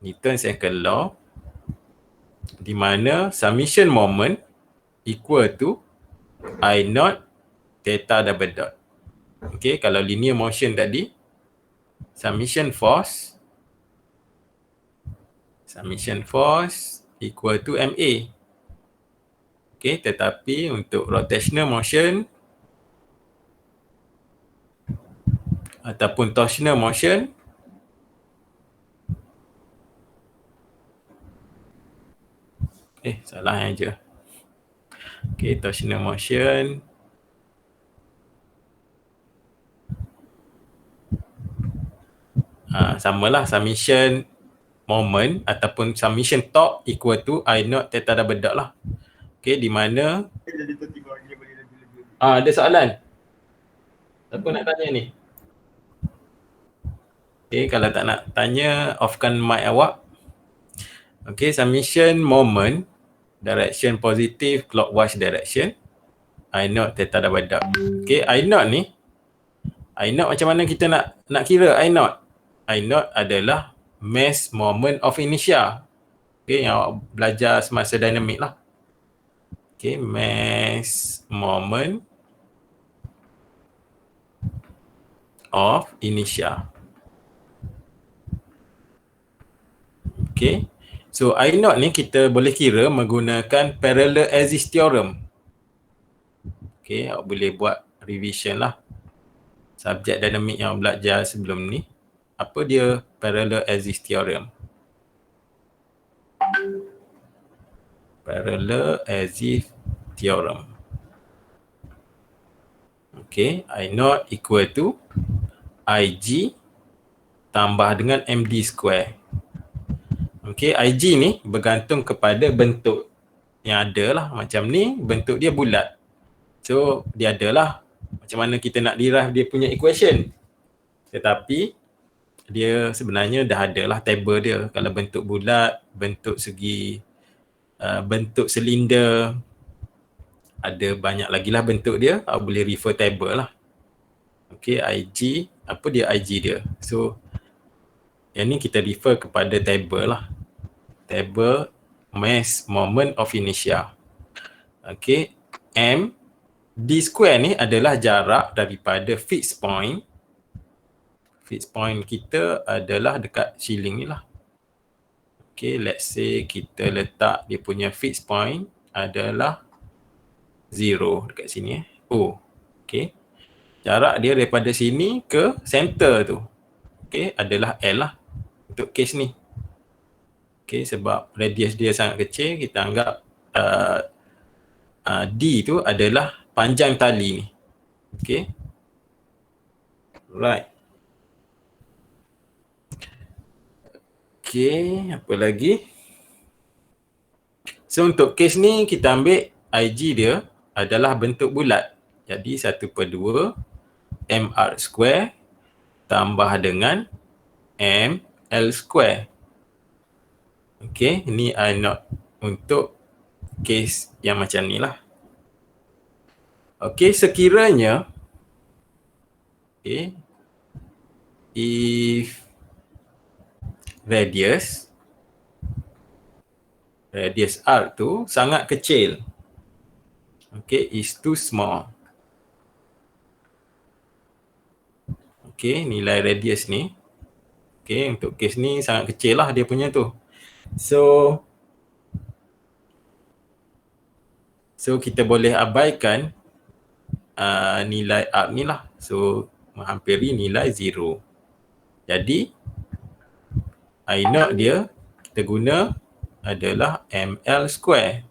Newton's second law, di mana summation moment equal to I naught theta double dot. Okay, kalau linear motion tadi, summation force equal to MA. Okay, tetapi untuk rotational motion ataupun torsional motion, salah yang je. Okay, torsional motion samalah summation moment ataupun summation torque equal to I naught theta double dot lah. Okay, di mana ada soalan? Siapa nak tanya ni? Okay, kalau tak nak tanya, offkan mic awak. Okay, summation moment, direction positive, clockwise direction, I naught theta double dot. Okay, I naught ni, I naught macam mana kita nak kira I naught? I naught adalah mass moment of inertia. Okay, yang awak belajar semasa dinamik lah. Okay, mass moment of inertia. Okay, so I naught ni kita boleh kira menggunakan parallel axis theorem. Okay, awak boleh buat revision lah subjek dinamik yang belajar sebelum ni. Apa dia parallel axis theorem? Parallel axis theorem. Okay, I naught equal to IG tambah dengan MD square. Okay, IG ni bergantung kepada bentuk yang ada lah. Macam ni, bentuk dia bulat. So, dia adalah macam mana kita nak derive dia punya equation. Tetapi, dia sebenarnya dah ada lah table dia. Kalau bentuk bulat, bentuk segi, bentuk silinder, ada banyak lagi lah bentuk dia. Awak boleh refer table lah. Okay, IG, apa dia IG dia? So, yang ni kita refer kepada table lah. Table mass moment of inertia. Okay, M, D square ni adalah jarak daripada fixed point. Fixed point kita adalah dekat ceiling ni lah. Okay, let's say kita letak dia punya fixed point adalah 0 dekat sini. O, okay. Jarak dia daripada sini ke center tu, okay, adalah L lah untuk case ni. Okay, sebab radius dia sangat kecil, kita anggap D tu adalah panjang tali ni. Okay. Right. Okay, apa lagi? So, untuk case ni kita ambil IG dia adalah bentuk bulat. Jadi, 1/2 MR square tambah dengan ML square. Okay, ni I naught untuk case yang macam ni lah. Okey, sekiranya okay, if radius R tu sangat kecil, okay, is too small. Okay, nilai radius ni, okay, untuk kes ni sangat kecil lah dia punya tu. So kita boleh abaikan nilai R ni lah. So menghampiri nilai 0. Jadi I0 dia kita guna adalah ml square.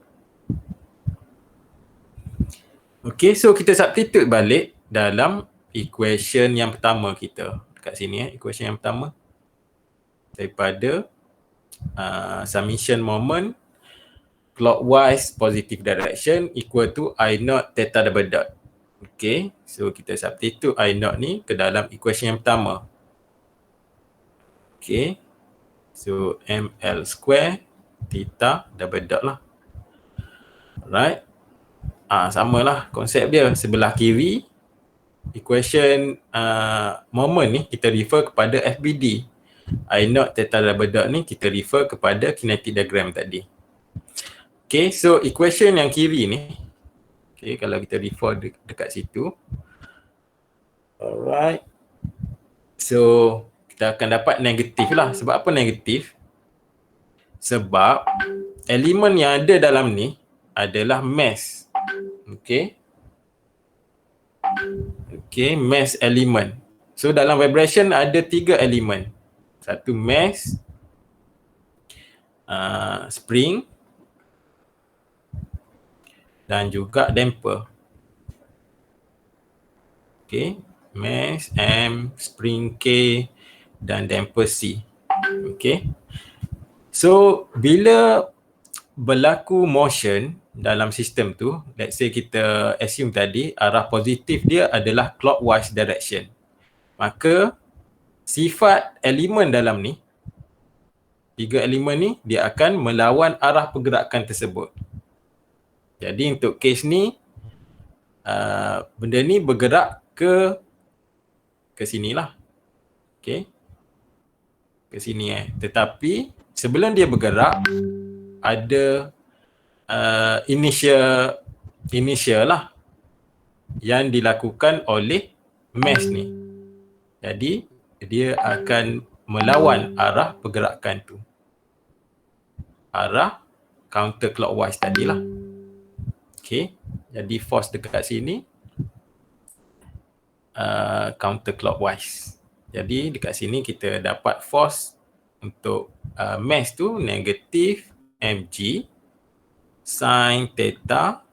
Okay, so kita substitute balik dalam equation yang pertama kita. Dekat sini equation yang pertama. Daripada summation moment clockwise positive direction equal to I0 theta double dot. Okay, so kita substitute I0 ni ke dalam equation yang pertama. Okay, so ml square theta double dot lah. Alright. Samalah konsep dia. Sebelah kiri equation moment ni kita refer kepada FBD. I0 theta double dot ni kita refer kepada kinetic diagram tadi. Okay, so equation yang kiri ni, okay, kalau kita refer dekat situ. Alright. So kita akan dapat negatif lah. Sebab apa negatif? Sebab elemen yang ada dalam ni adalah mass. Okay. Okay, mass element. So dalam vibration ada 3 elemen. Satu mass, spring dan juga damper. Okay, mass M, spring K dan damper C. Okay. So bila berlaku motion dalam sistem tu, let's say kita assume tadi arah positif dia adalah clockwise direction. Maka sifat elemen dalam ni, 3 elemen ni dia akan melawan arah pergerakan tersebut. Jadi untuk kes ni benda ni bergerak ke sinilah. Okay. Ke sini Tetapi sebelum dia bergerak ada initial lah yang dilakukan oleh mass ni. Jadi dia akan melawan arah pergerakan tu. Arah counterclockwise tadilah. Okay. Jadi force dekat sini counterclockwise. Jadi dekat sini kita dapat force untuk mass tu negatif mg sin theta.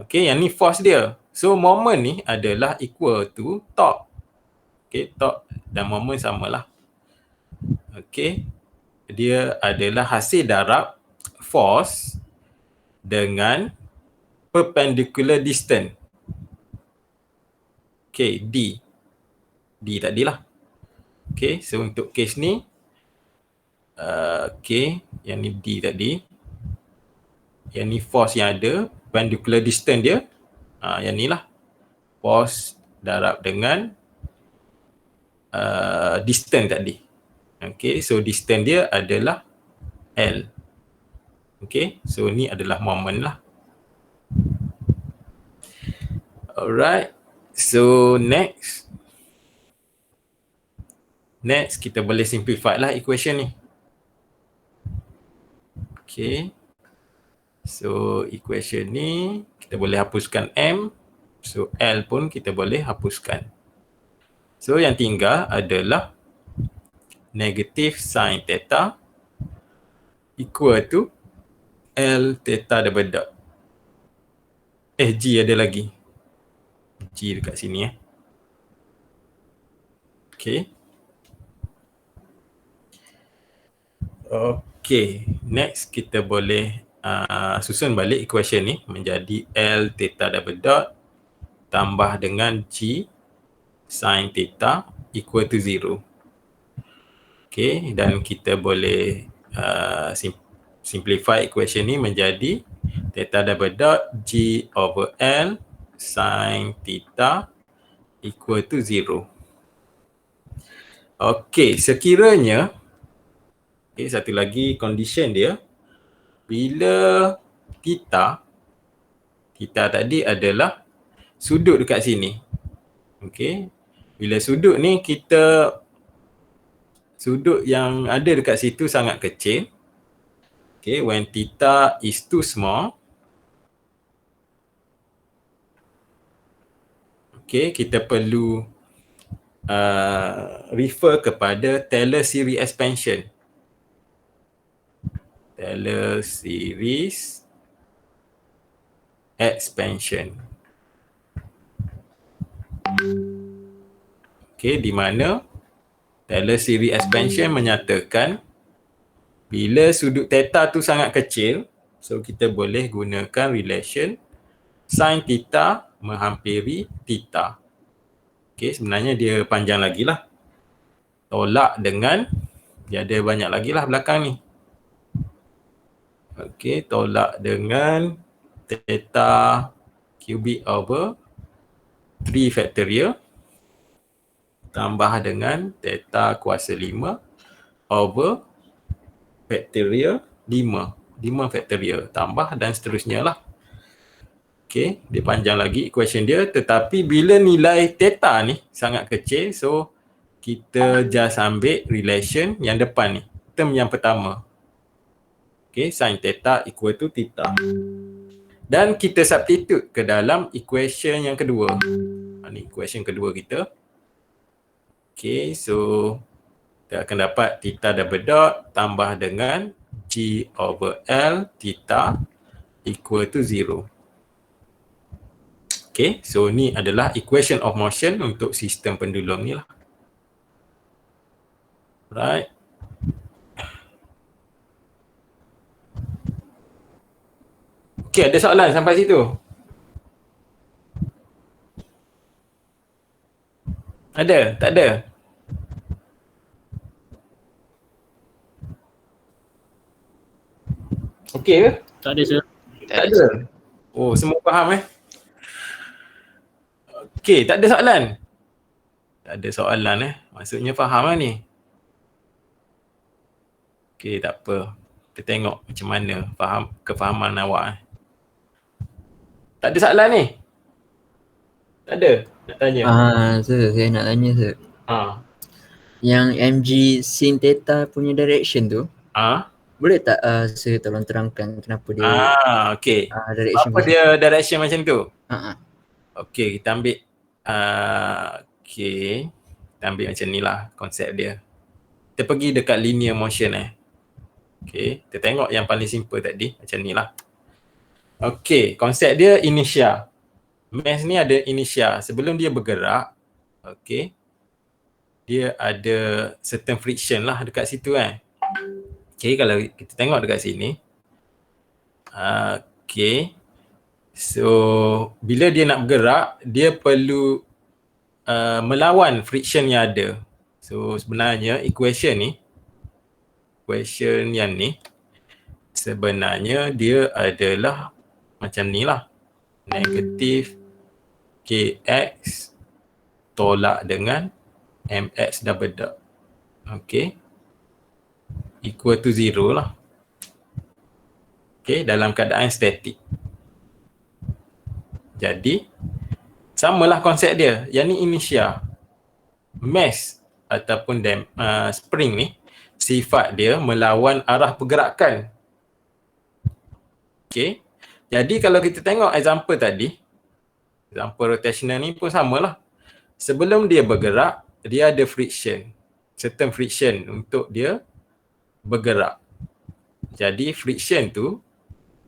Okay, yang ni force dia. So moment ni adalah equal to torque. Okay, torque dan moment samalah. Okay, dia adalah hasil darab force dengan perpendicular distance. Okay, D tadilah. Okay, so untuk case ni okay, yang ni D tadi. Yang ni force yang ada, perpendicular distance dia, yang ni lah. Force darab dengan distance tadi. Okay, so distance dia adalah L. Okay, so ni adalah moment lah. Alright, so next kita boleh simplify lah equation ni. Okay. So equation ni kita boleh hapuskan M. So L pun kita boleh hapuskan. So yang tinggal adalah negatif sin theta equal to L theta double dot. G ada lagi. G dekat sini Okay. Okay, next kita boleh susun balik equation ni menjadi L theta double dot tambah dengan G sin theta equal to 0. Okay, dan kita boleh simplify equation ni menjadi theta double dot G over L sin theta equal to 0. Okey, sekiranya satu lagi condition dia, bila theta tadi adalah sudut dekat sini. Okey. Bila sudut ni sudut yang ada dekat situ sangat kecil. Okay, when theta is too small. Okay, kita perlu refer kepada Taylor series expansion. Taylor series expansion. Okay, di mana Taylor series expansion menyatakan bila sudut theta tu sangat kecil, so kita boleh gunakan relation sin theta menghampiri theta. Okay, sebenarnya dia panjang lagi lah. Tolak dengan, dia ada banyak lagi lah belakang ni. Okay, tolak dengan theta cubic over 3 factorial tambah dengan theta kuasa 5 over factorial 5 factorial tambah dan seterusnya lah. Okay, dia panjang lagi equation dia, tetapi bila nilai theta ni sangat kecil, so kita just ambil relation yang depan ni, term yang pertama. Okay, sin theta equal to theta. Dan kita substitute ke dalam equation yang kedua. Ni equation kedua kita. Okay, so kita akan dapat theta double dot tambah dengan G over L theta equal to 0. Okay, so ni adalah equation of motion untuk sistem pendulum ni lah. Right. Okay, ada soalan sampai situ? Ada? Tak ada? Okey ke? Tak ada sir. Tak ada. Oh, semua faham Okey, tak ada soalan? Tak ada soalan maksudnya faham lah ni. Okey, tak apa. Kita tengok macam mana kefahaman awak Tak ada soalan ni? Tak ada? Nak tanya? Sir, saya nak tanya sir. Yang mg sin theta punya direction tu, boleh tak saya tolong terangkan kenapa dia okey. direction Apa dia direction macam tu? Okey, kita ambil kita ambil macam ni lah konsep dia. Kita pergi dekat linear motion Okey, kita tengok yang paling simple tadi macam ni lah. Okey, konsep dia inertia. Mass ni ada inertia. Sebelum dia bergerak, okey, dia ada certain friction lah dekat situ Okey, kalau kita tengok dekat sini. Okey. So, bila dia nak bergerak, dia perlu melawan friction yang ada. So, sebenarnya equation yang ni, sebenarnya dia adalah macam ni lah. Negatif Kx tolak dengan Mx double dot. Okey. Equal to 0 lah. Okey, dalam keadaan statik. Jadi, samalah konsep dia. Yang ni inertia. Mass ataupun spring ni, sifat dia melawan arah pergerakan. Okey. Jadi kalau kita tengok example tadi, example rotational ni pun samalah. Sebelum dia bergerak, dia ada friction. Certain friction untuk dia bergerak. Jadi friction tu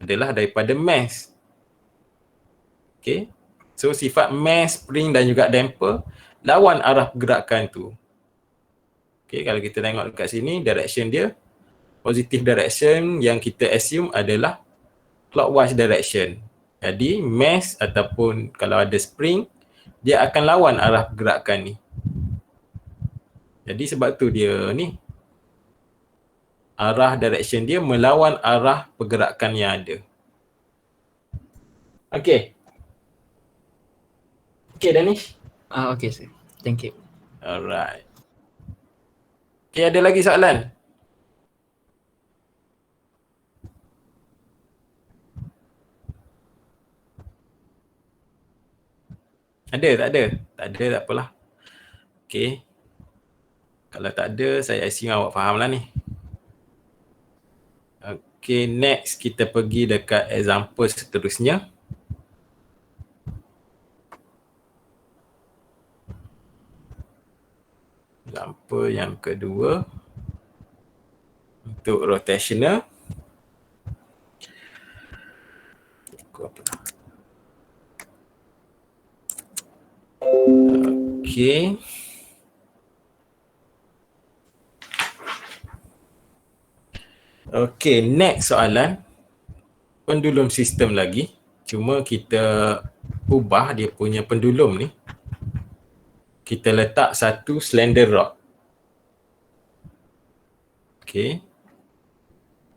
adalah daripada mass. Okay. So sifat mass, spring dan juga damper lawan arah pergerakan tu. Okay, kalau kita tengok dekat sini, direction dia positive direction yang kita assume adalah clockwise direction. Jadi mass ataupun kalau ada spring, dia akan lawan arah pergerakan ni. Jadi sebab tu dia ni, arah direction dia melawan arah pergerakan yang ada. Okey. Okay Danish? Okay sir. Thank you. Alright. Okay, ada lagi soalan? Ada, tak ada? Tak ada, tak apalah. Okay. Kalau tak ada, saya assume awak faham lah ni. Okay, next kita pergi dekat example seterusnya. Example yang kedua. Untuk rotational. Okay. Okay, next soalan. Pendulum sistem lagi. Cuma kita ubah dia punya pendulum ni. Kita letak satu slender rod. Okay.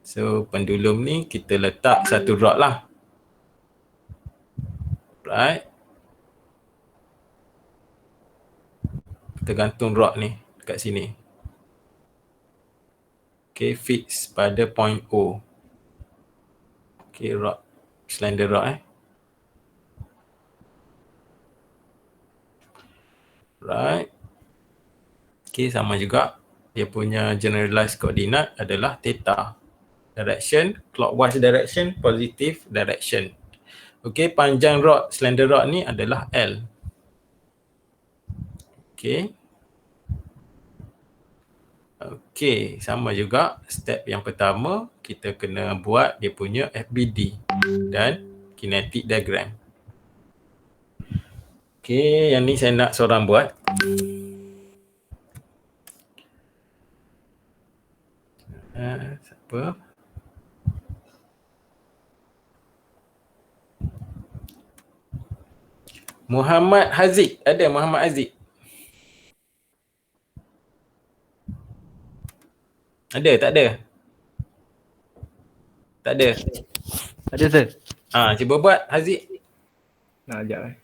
So, pendulum ni kita letak satu rod lah. Right. Kita gantung rod ni dekat sini. Okay, fix pada point O. Okay, rod. Slender rod Right. Okay, sama juga. Dia punya generalized coordinate adalah theta. Direction, clockwise direction, positive direction. Okay, panjang rod, slender rod ni adalah L. Okay. Okay, sama juga. Step yang pertama, kita kena buat dia punya FBD dan kinetic diagram. Okay, yang ni saya nak seorang buat. Siapa? Muhammad Haziq. Ada Muhammad Haziq? Ada, tak ada? Tak ada? Ada sir. Cuba buat Haziq. Sekejap.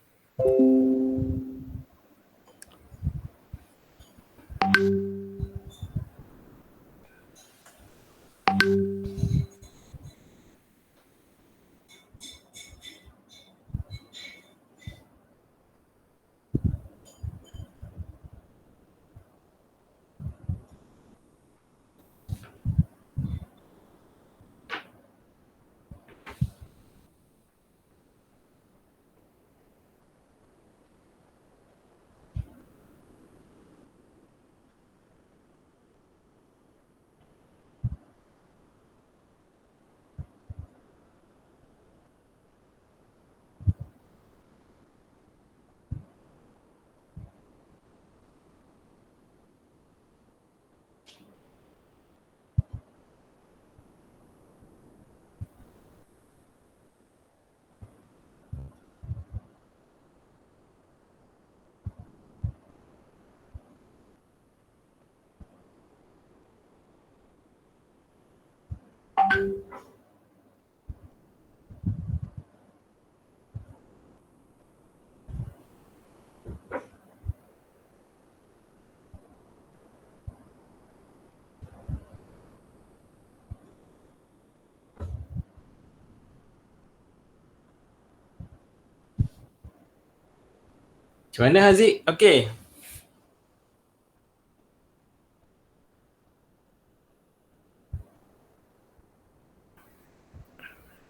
Macam mana Haziq? Okey.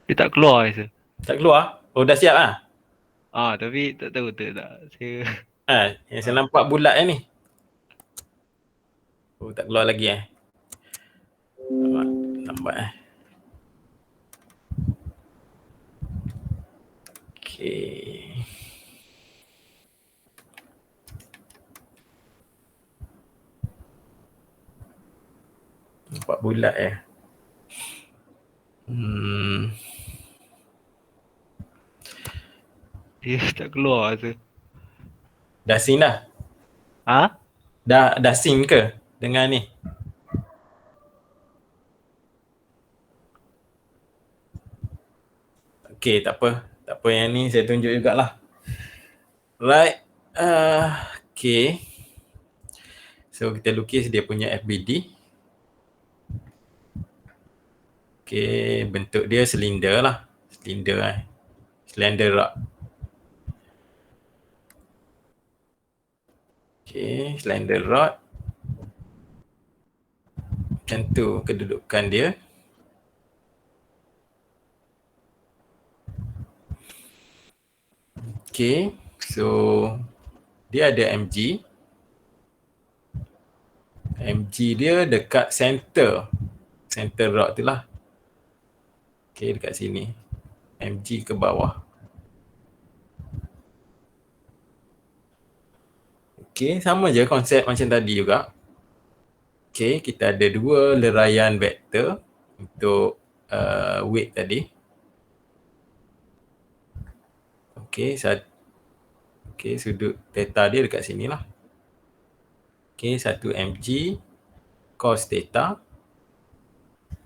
Dia tak keluar sir. Tak keluar? Oh, dah siap lah? Tapi tak tahu betul tak. Saya Yang saya nampak bulat ni. Oh, tak keluar lagi Lambat Okay. Nampak bulat dia tak keluar sir. Dah sync dah? Dah sync ke dengan ni? Okay, tak apa. Tak apa, yang ni saya tunjuk jugalah. Right. Okay. So kita lukis dia punya FBD. Okay, bentuk dia silinder lah. Silinder slender rod. Okay, slender rod. Macam tu kedudukan dia. Okay, so dia ada MG. MG dia dekat center rod tu lah. Okay, dekat sini. MG ke bawah. Okay, sama je konsep macam tadi juga. Okay, kita ada dua leraian vektor untuk weight tadi. Okay, sudut theta dia dekat sini lah. Okay, satu mg cos theta.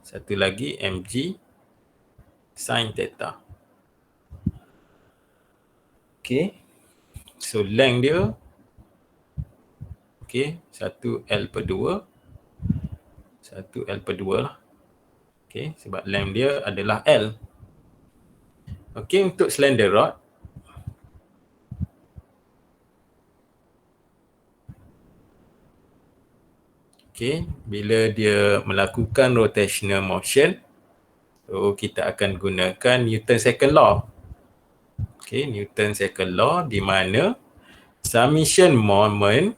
Satu lagi mg sin theta. Okay, so length dia, okay, 1L/2. 1L/2 lah. Okay, sebab length dia adalah L. Okay, untuk slender rod. Okay, bila dia melakukan rotational motion, so kita akan gunakan Newton second law. Okay, Newton second law di mana summation moment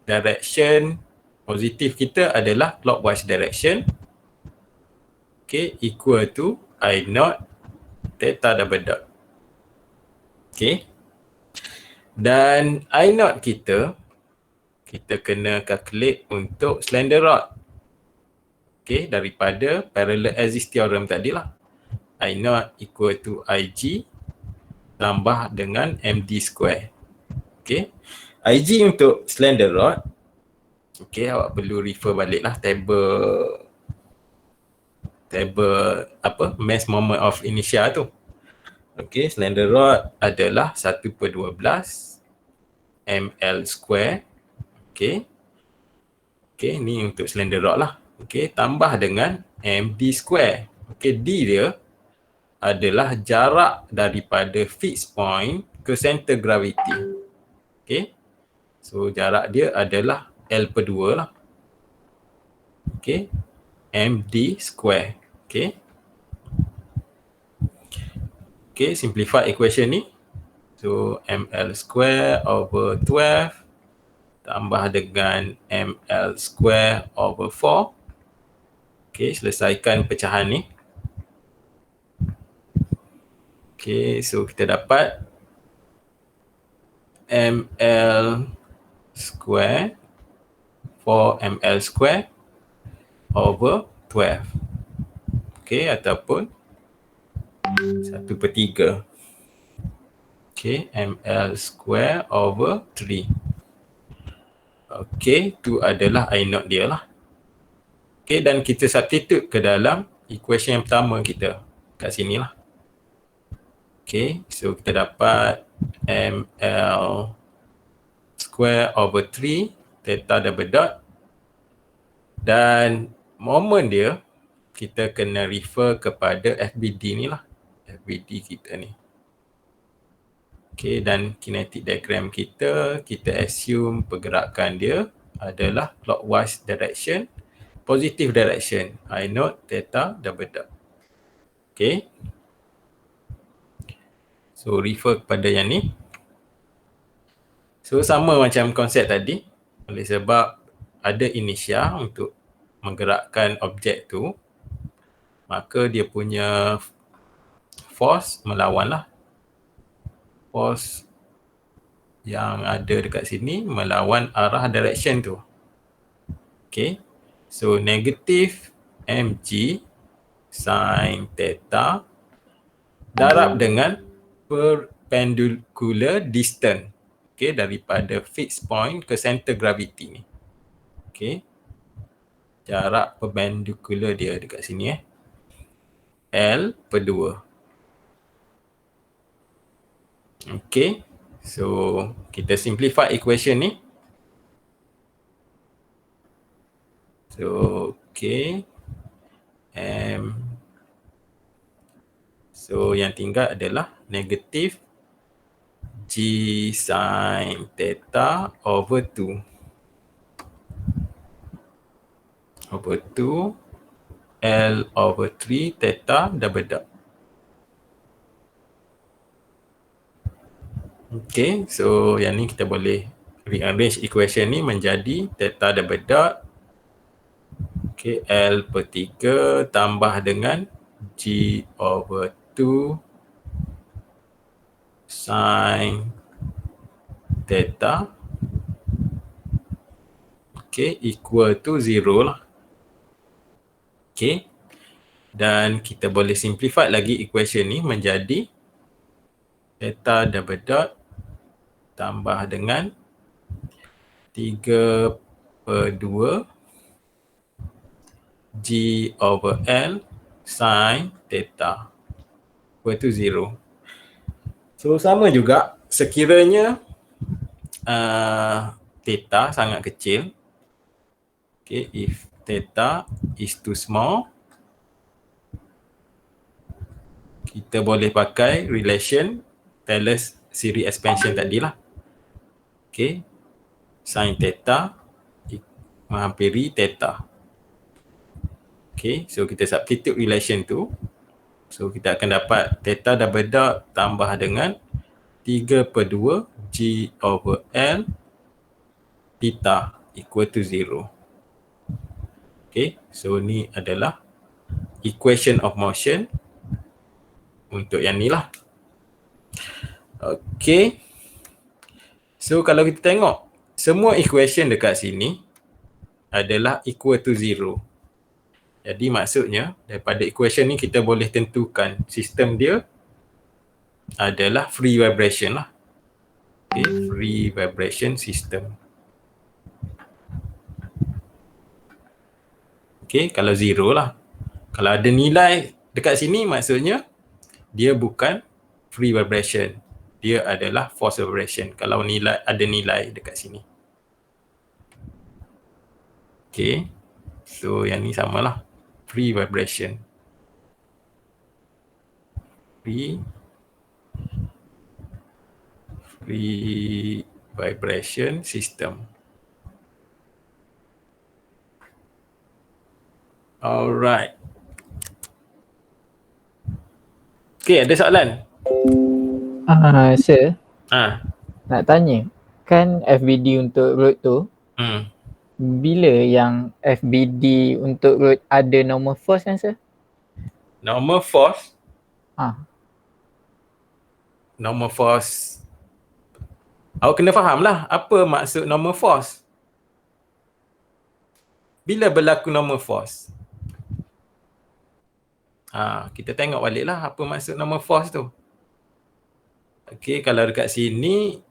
direction positif kita adalah clockwise direction. Okay, equal to I naught theta double dot. Okay. Dan I naught kita kena calculate untuk slender rod. Okay, daripada parallel axis theorem tadi lah. I naught equal to IG tambah dengan MD square. Okay. IG untuk slender rod. Okay, awak perlu refer balik lah table mass moment of inertia tu. Okay, slender rod adalah 1/12 ml square. Okay. Okay, ni untuk slender rod lah. Okay, tambah dengan MD square. Okay, D dia adalah jarak daripada fixed point ke center gravity. Okay. So, jarak dia adalah L/2 lah. Okay. MD square. Okay. Okay, simplify equation ni. So, ML square over 12 tambah dengan ML square over 4. Okay, selesaikan pecahan ni. Okay, so kita dapat ML square 4ml square over 12. Okay, ataupun 1/3. Okay, ml square over 3. Okay, tu adalah I naught dia lah. Okay, dan kita substitute ke dalam equation yang pertama kita kat sini lah. Okay, so kita dapat ml square over 3 theta double dot, dan moment dia kita kena refer kepada FBD ni lah, FBD kita ni. Okay, dan kinetic diagram kita assume pergerakan dia adalah clockwise direction, positive direction, I naught theta double dot. Okay, so refer kepada yang ni. So sama macam konsep tadi, oleh sebab ada inertia untuk menggerakkan objek tu, maka dia punya force melawan lah. Force yang ada dekat sini melawan arah direction tu. Okay, so negatif mg sin theta darab dengan perpendicular distance, okay, daripada fixed point ke center gravity ni. Okay, jarak perpendicular dia dekat sini L/2. Okay, So kita simplify equation ni. So okay. So yang tinggal adalah negatif G sin theta over 2 L over 3 theta double dot. Okay, so yang ni kita boleh rearrange equation ni menjadi theta double dot. Okay, L per 3 tambah dengan G over 2 sin theta. Okay, equal to 0 lah. Okay, dan kita boleh simplify lagi equation ni menjadi theta double dot tambah dengan 3 per 2 G over L sin theta equal to 0. So sama juga sekiranya theta sangat kecil. Okay, if theta is too small, kita boleh pakai relation Taylor series expansion tadi lah. Okay, sin theta menghampiri theta. Okay, so kita substitute relation tu. So kita akan dapat theta double dot tambah dengan 3 per 2 G over L theta equal to 0. Okay, so ni adalah equation of motion untuk yang ni lah. Okay, so kalau kita tengok semua equation dekat sini adalah equal to 0. Jadi maksudnya daripada equation ni kita boleh tentukan sistem dia adalah free vibration lah. Okay, free vibration system. Okay, kalau 0 lah. Kalau ada nilai dekat sini maksudnya dia bukan free vibration. Dia adalah force vibration kalau ada nilai dekat sini. Okay, so yang ni samalah. Free vibration. Free vibration system. Alright. Okay, ada soalan? Sir, Ah, nak tanya, kan FBD untuk road tu, bila yang FBD untuk road ada normal force kan sir? normal force. Ah, Normal force. Awak kena faham lah apa maksud normal force. Bila berlaku normal force? Kita tengok balik lah apa maksud normal force tu. Okay, kalau dekat sini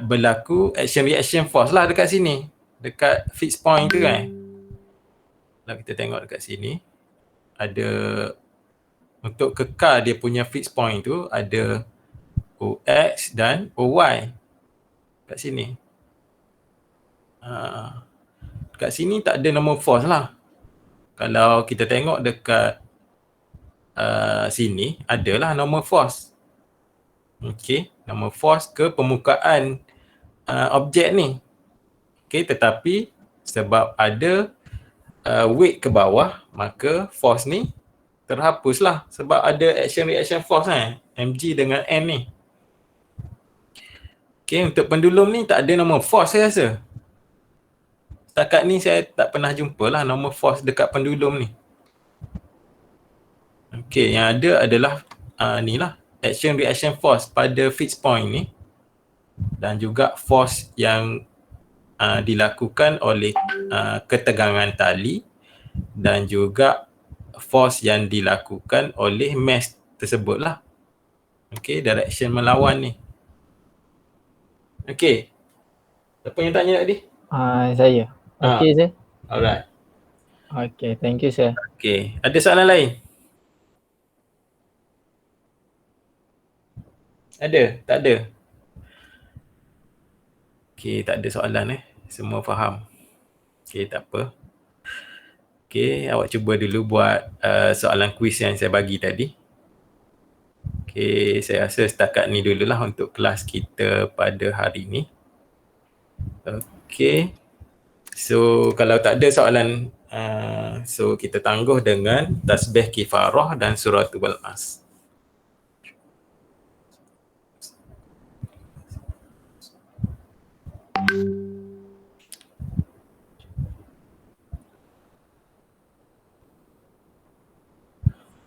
berlaku action reaction force lah dekat sini. Dekat fixed point tu kan. Kalau kita tengok dekat sini, ada untuk kekal dia punya fixed point tu ada OX dan OY kat sini. Kat sini tak ada normal force lah. Kalau kita tengok dekat sini adalah normal force. Okay, normal force ke permukaan objek ni. Okay, tetapi sebab ada weight ke bawah, maka force ni terhapus lah sebab ada action reaction force mg dengan n ni. Okay, untuk pendulum ni tak ada normal force saya rasa. Setakat ni saya tak pernah jumpa lah normal force dekat pendulum ni. Okay, yang ada adalah ni lah, action reaction force pada fixed point ni dan juga force yang dilakukan oleh ketegangan tali dan juga force yang dilakukan oleh mesh tersebut lah. Okay, direction melawan ni. Okay, siapa yang tanya tadi? Saya. Okay sir. Alright. Okay, thank you sir. Okay, ada soalan lain? Ada? Tak ada? Okay, tak ada soalan semua faham. Okay, tak apa. Okay, awak cuba dulu buat soalan kuis yang saya bagi tadi. Okay, saya rasa setakat ni dululah untuk kelas kita pada hari ni. Okay, so kalau tak ada soalan, so kita tangguh dengan tasbih kifarah dan suratul as.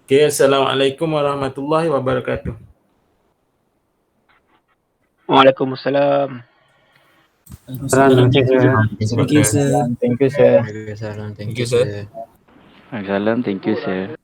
Okay, Assalamualaikum warahmatullahi wabarakatuh. Waalaikumsalam. Thank you, sir. Thank you, sir. Thank you, sir. Waalaikumsalam. Thank you, sir. Waalaikumsalam. Thank you, sir.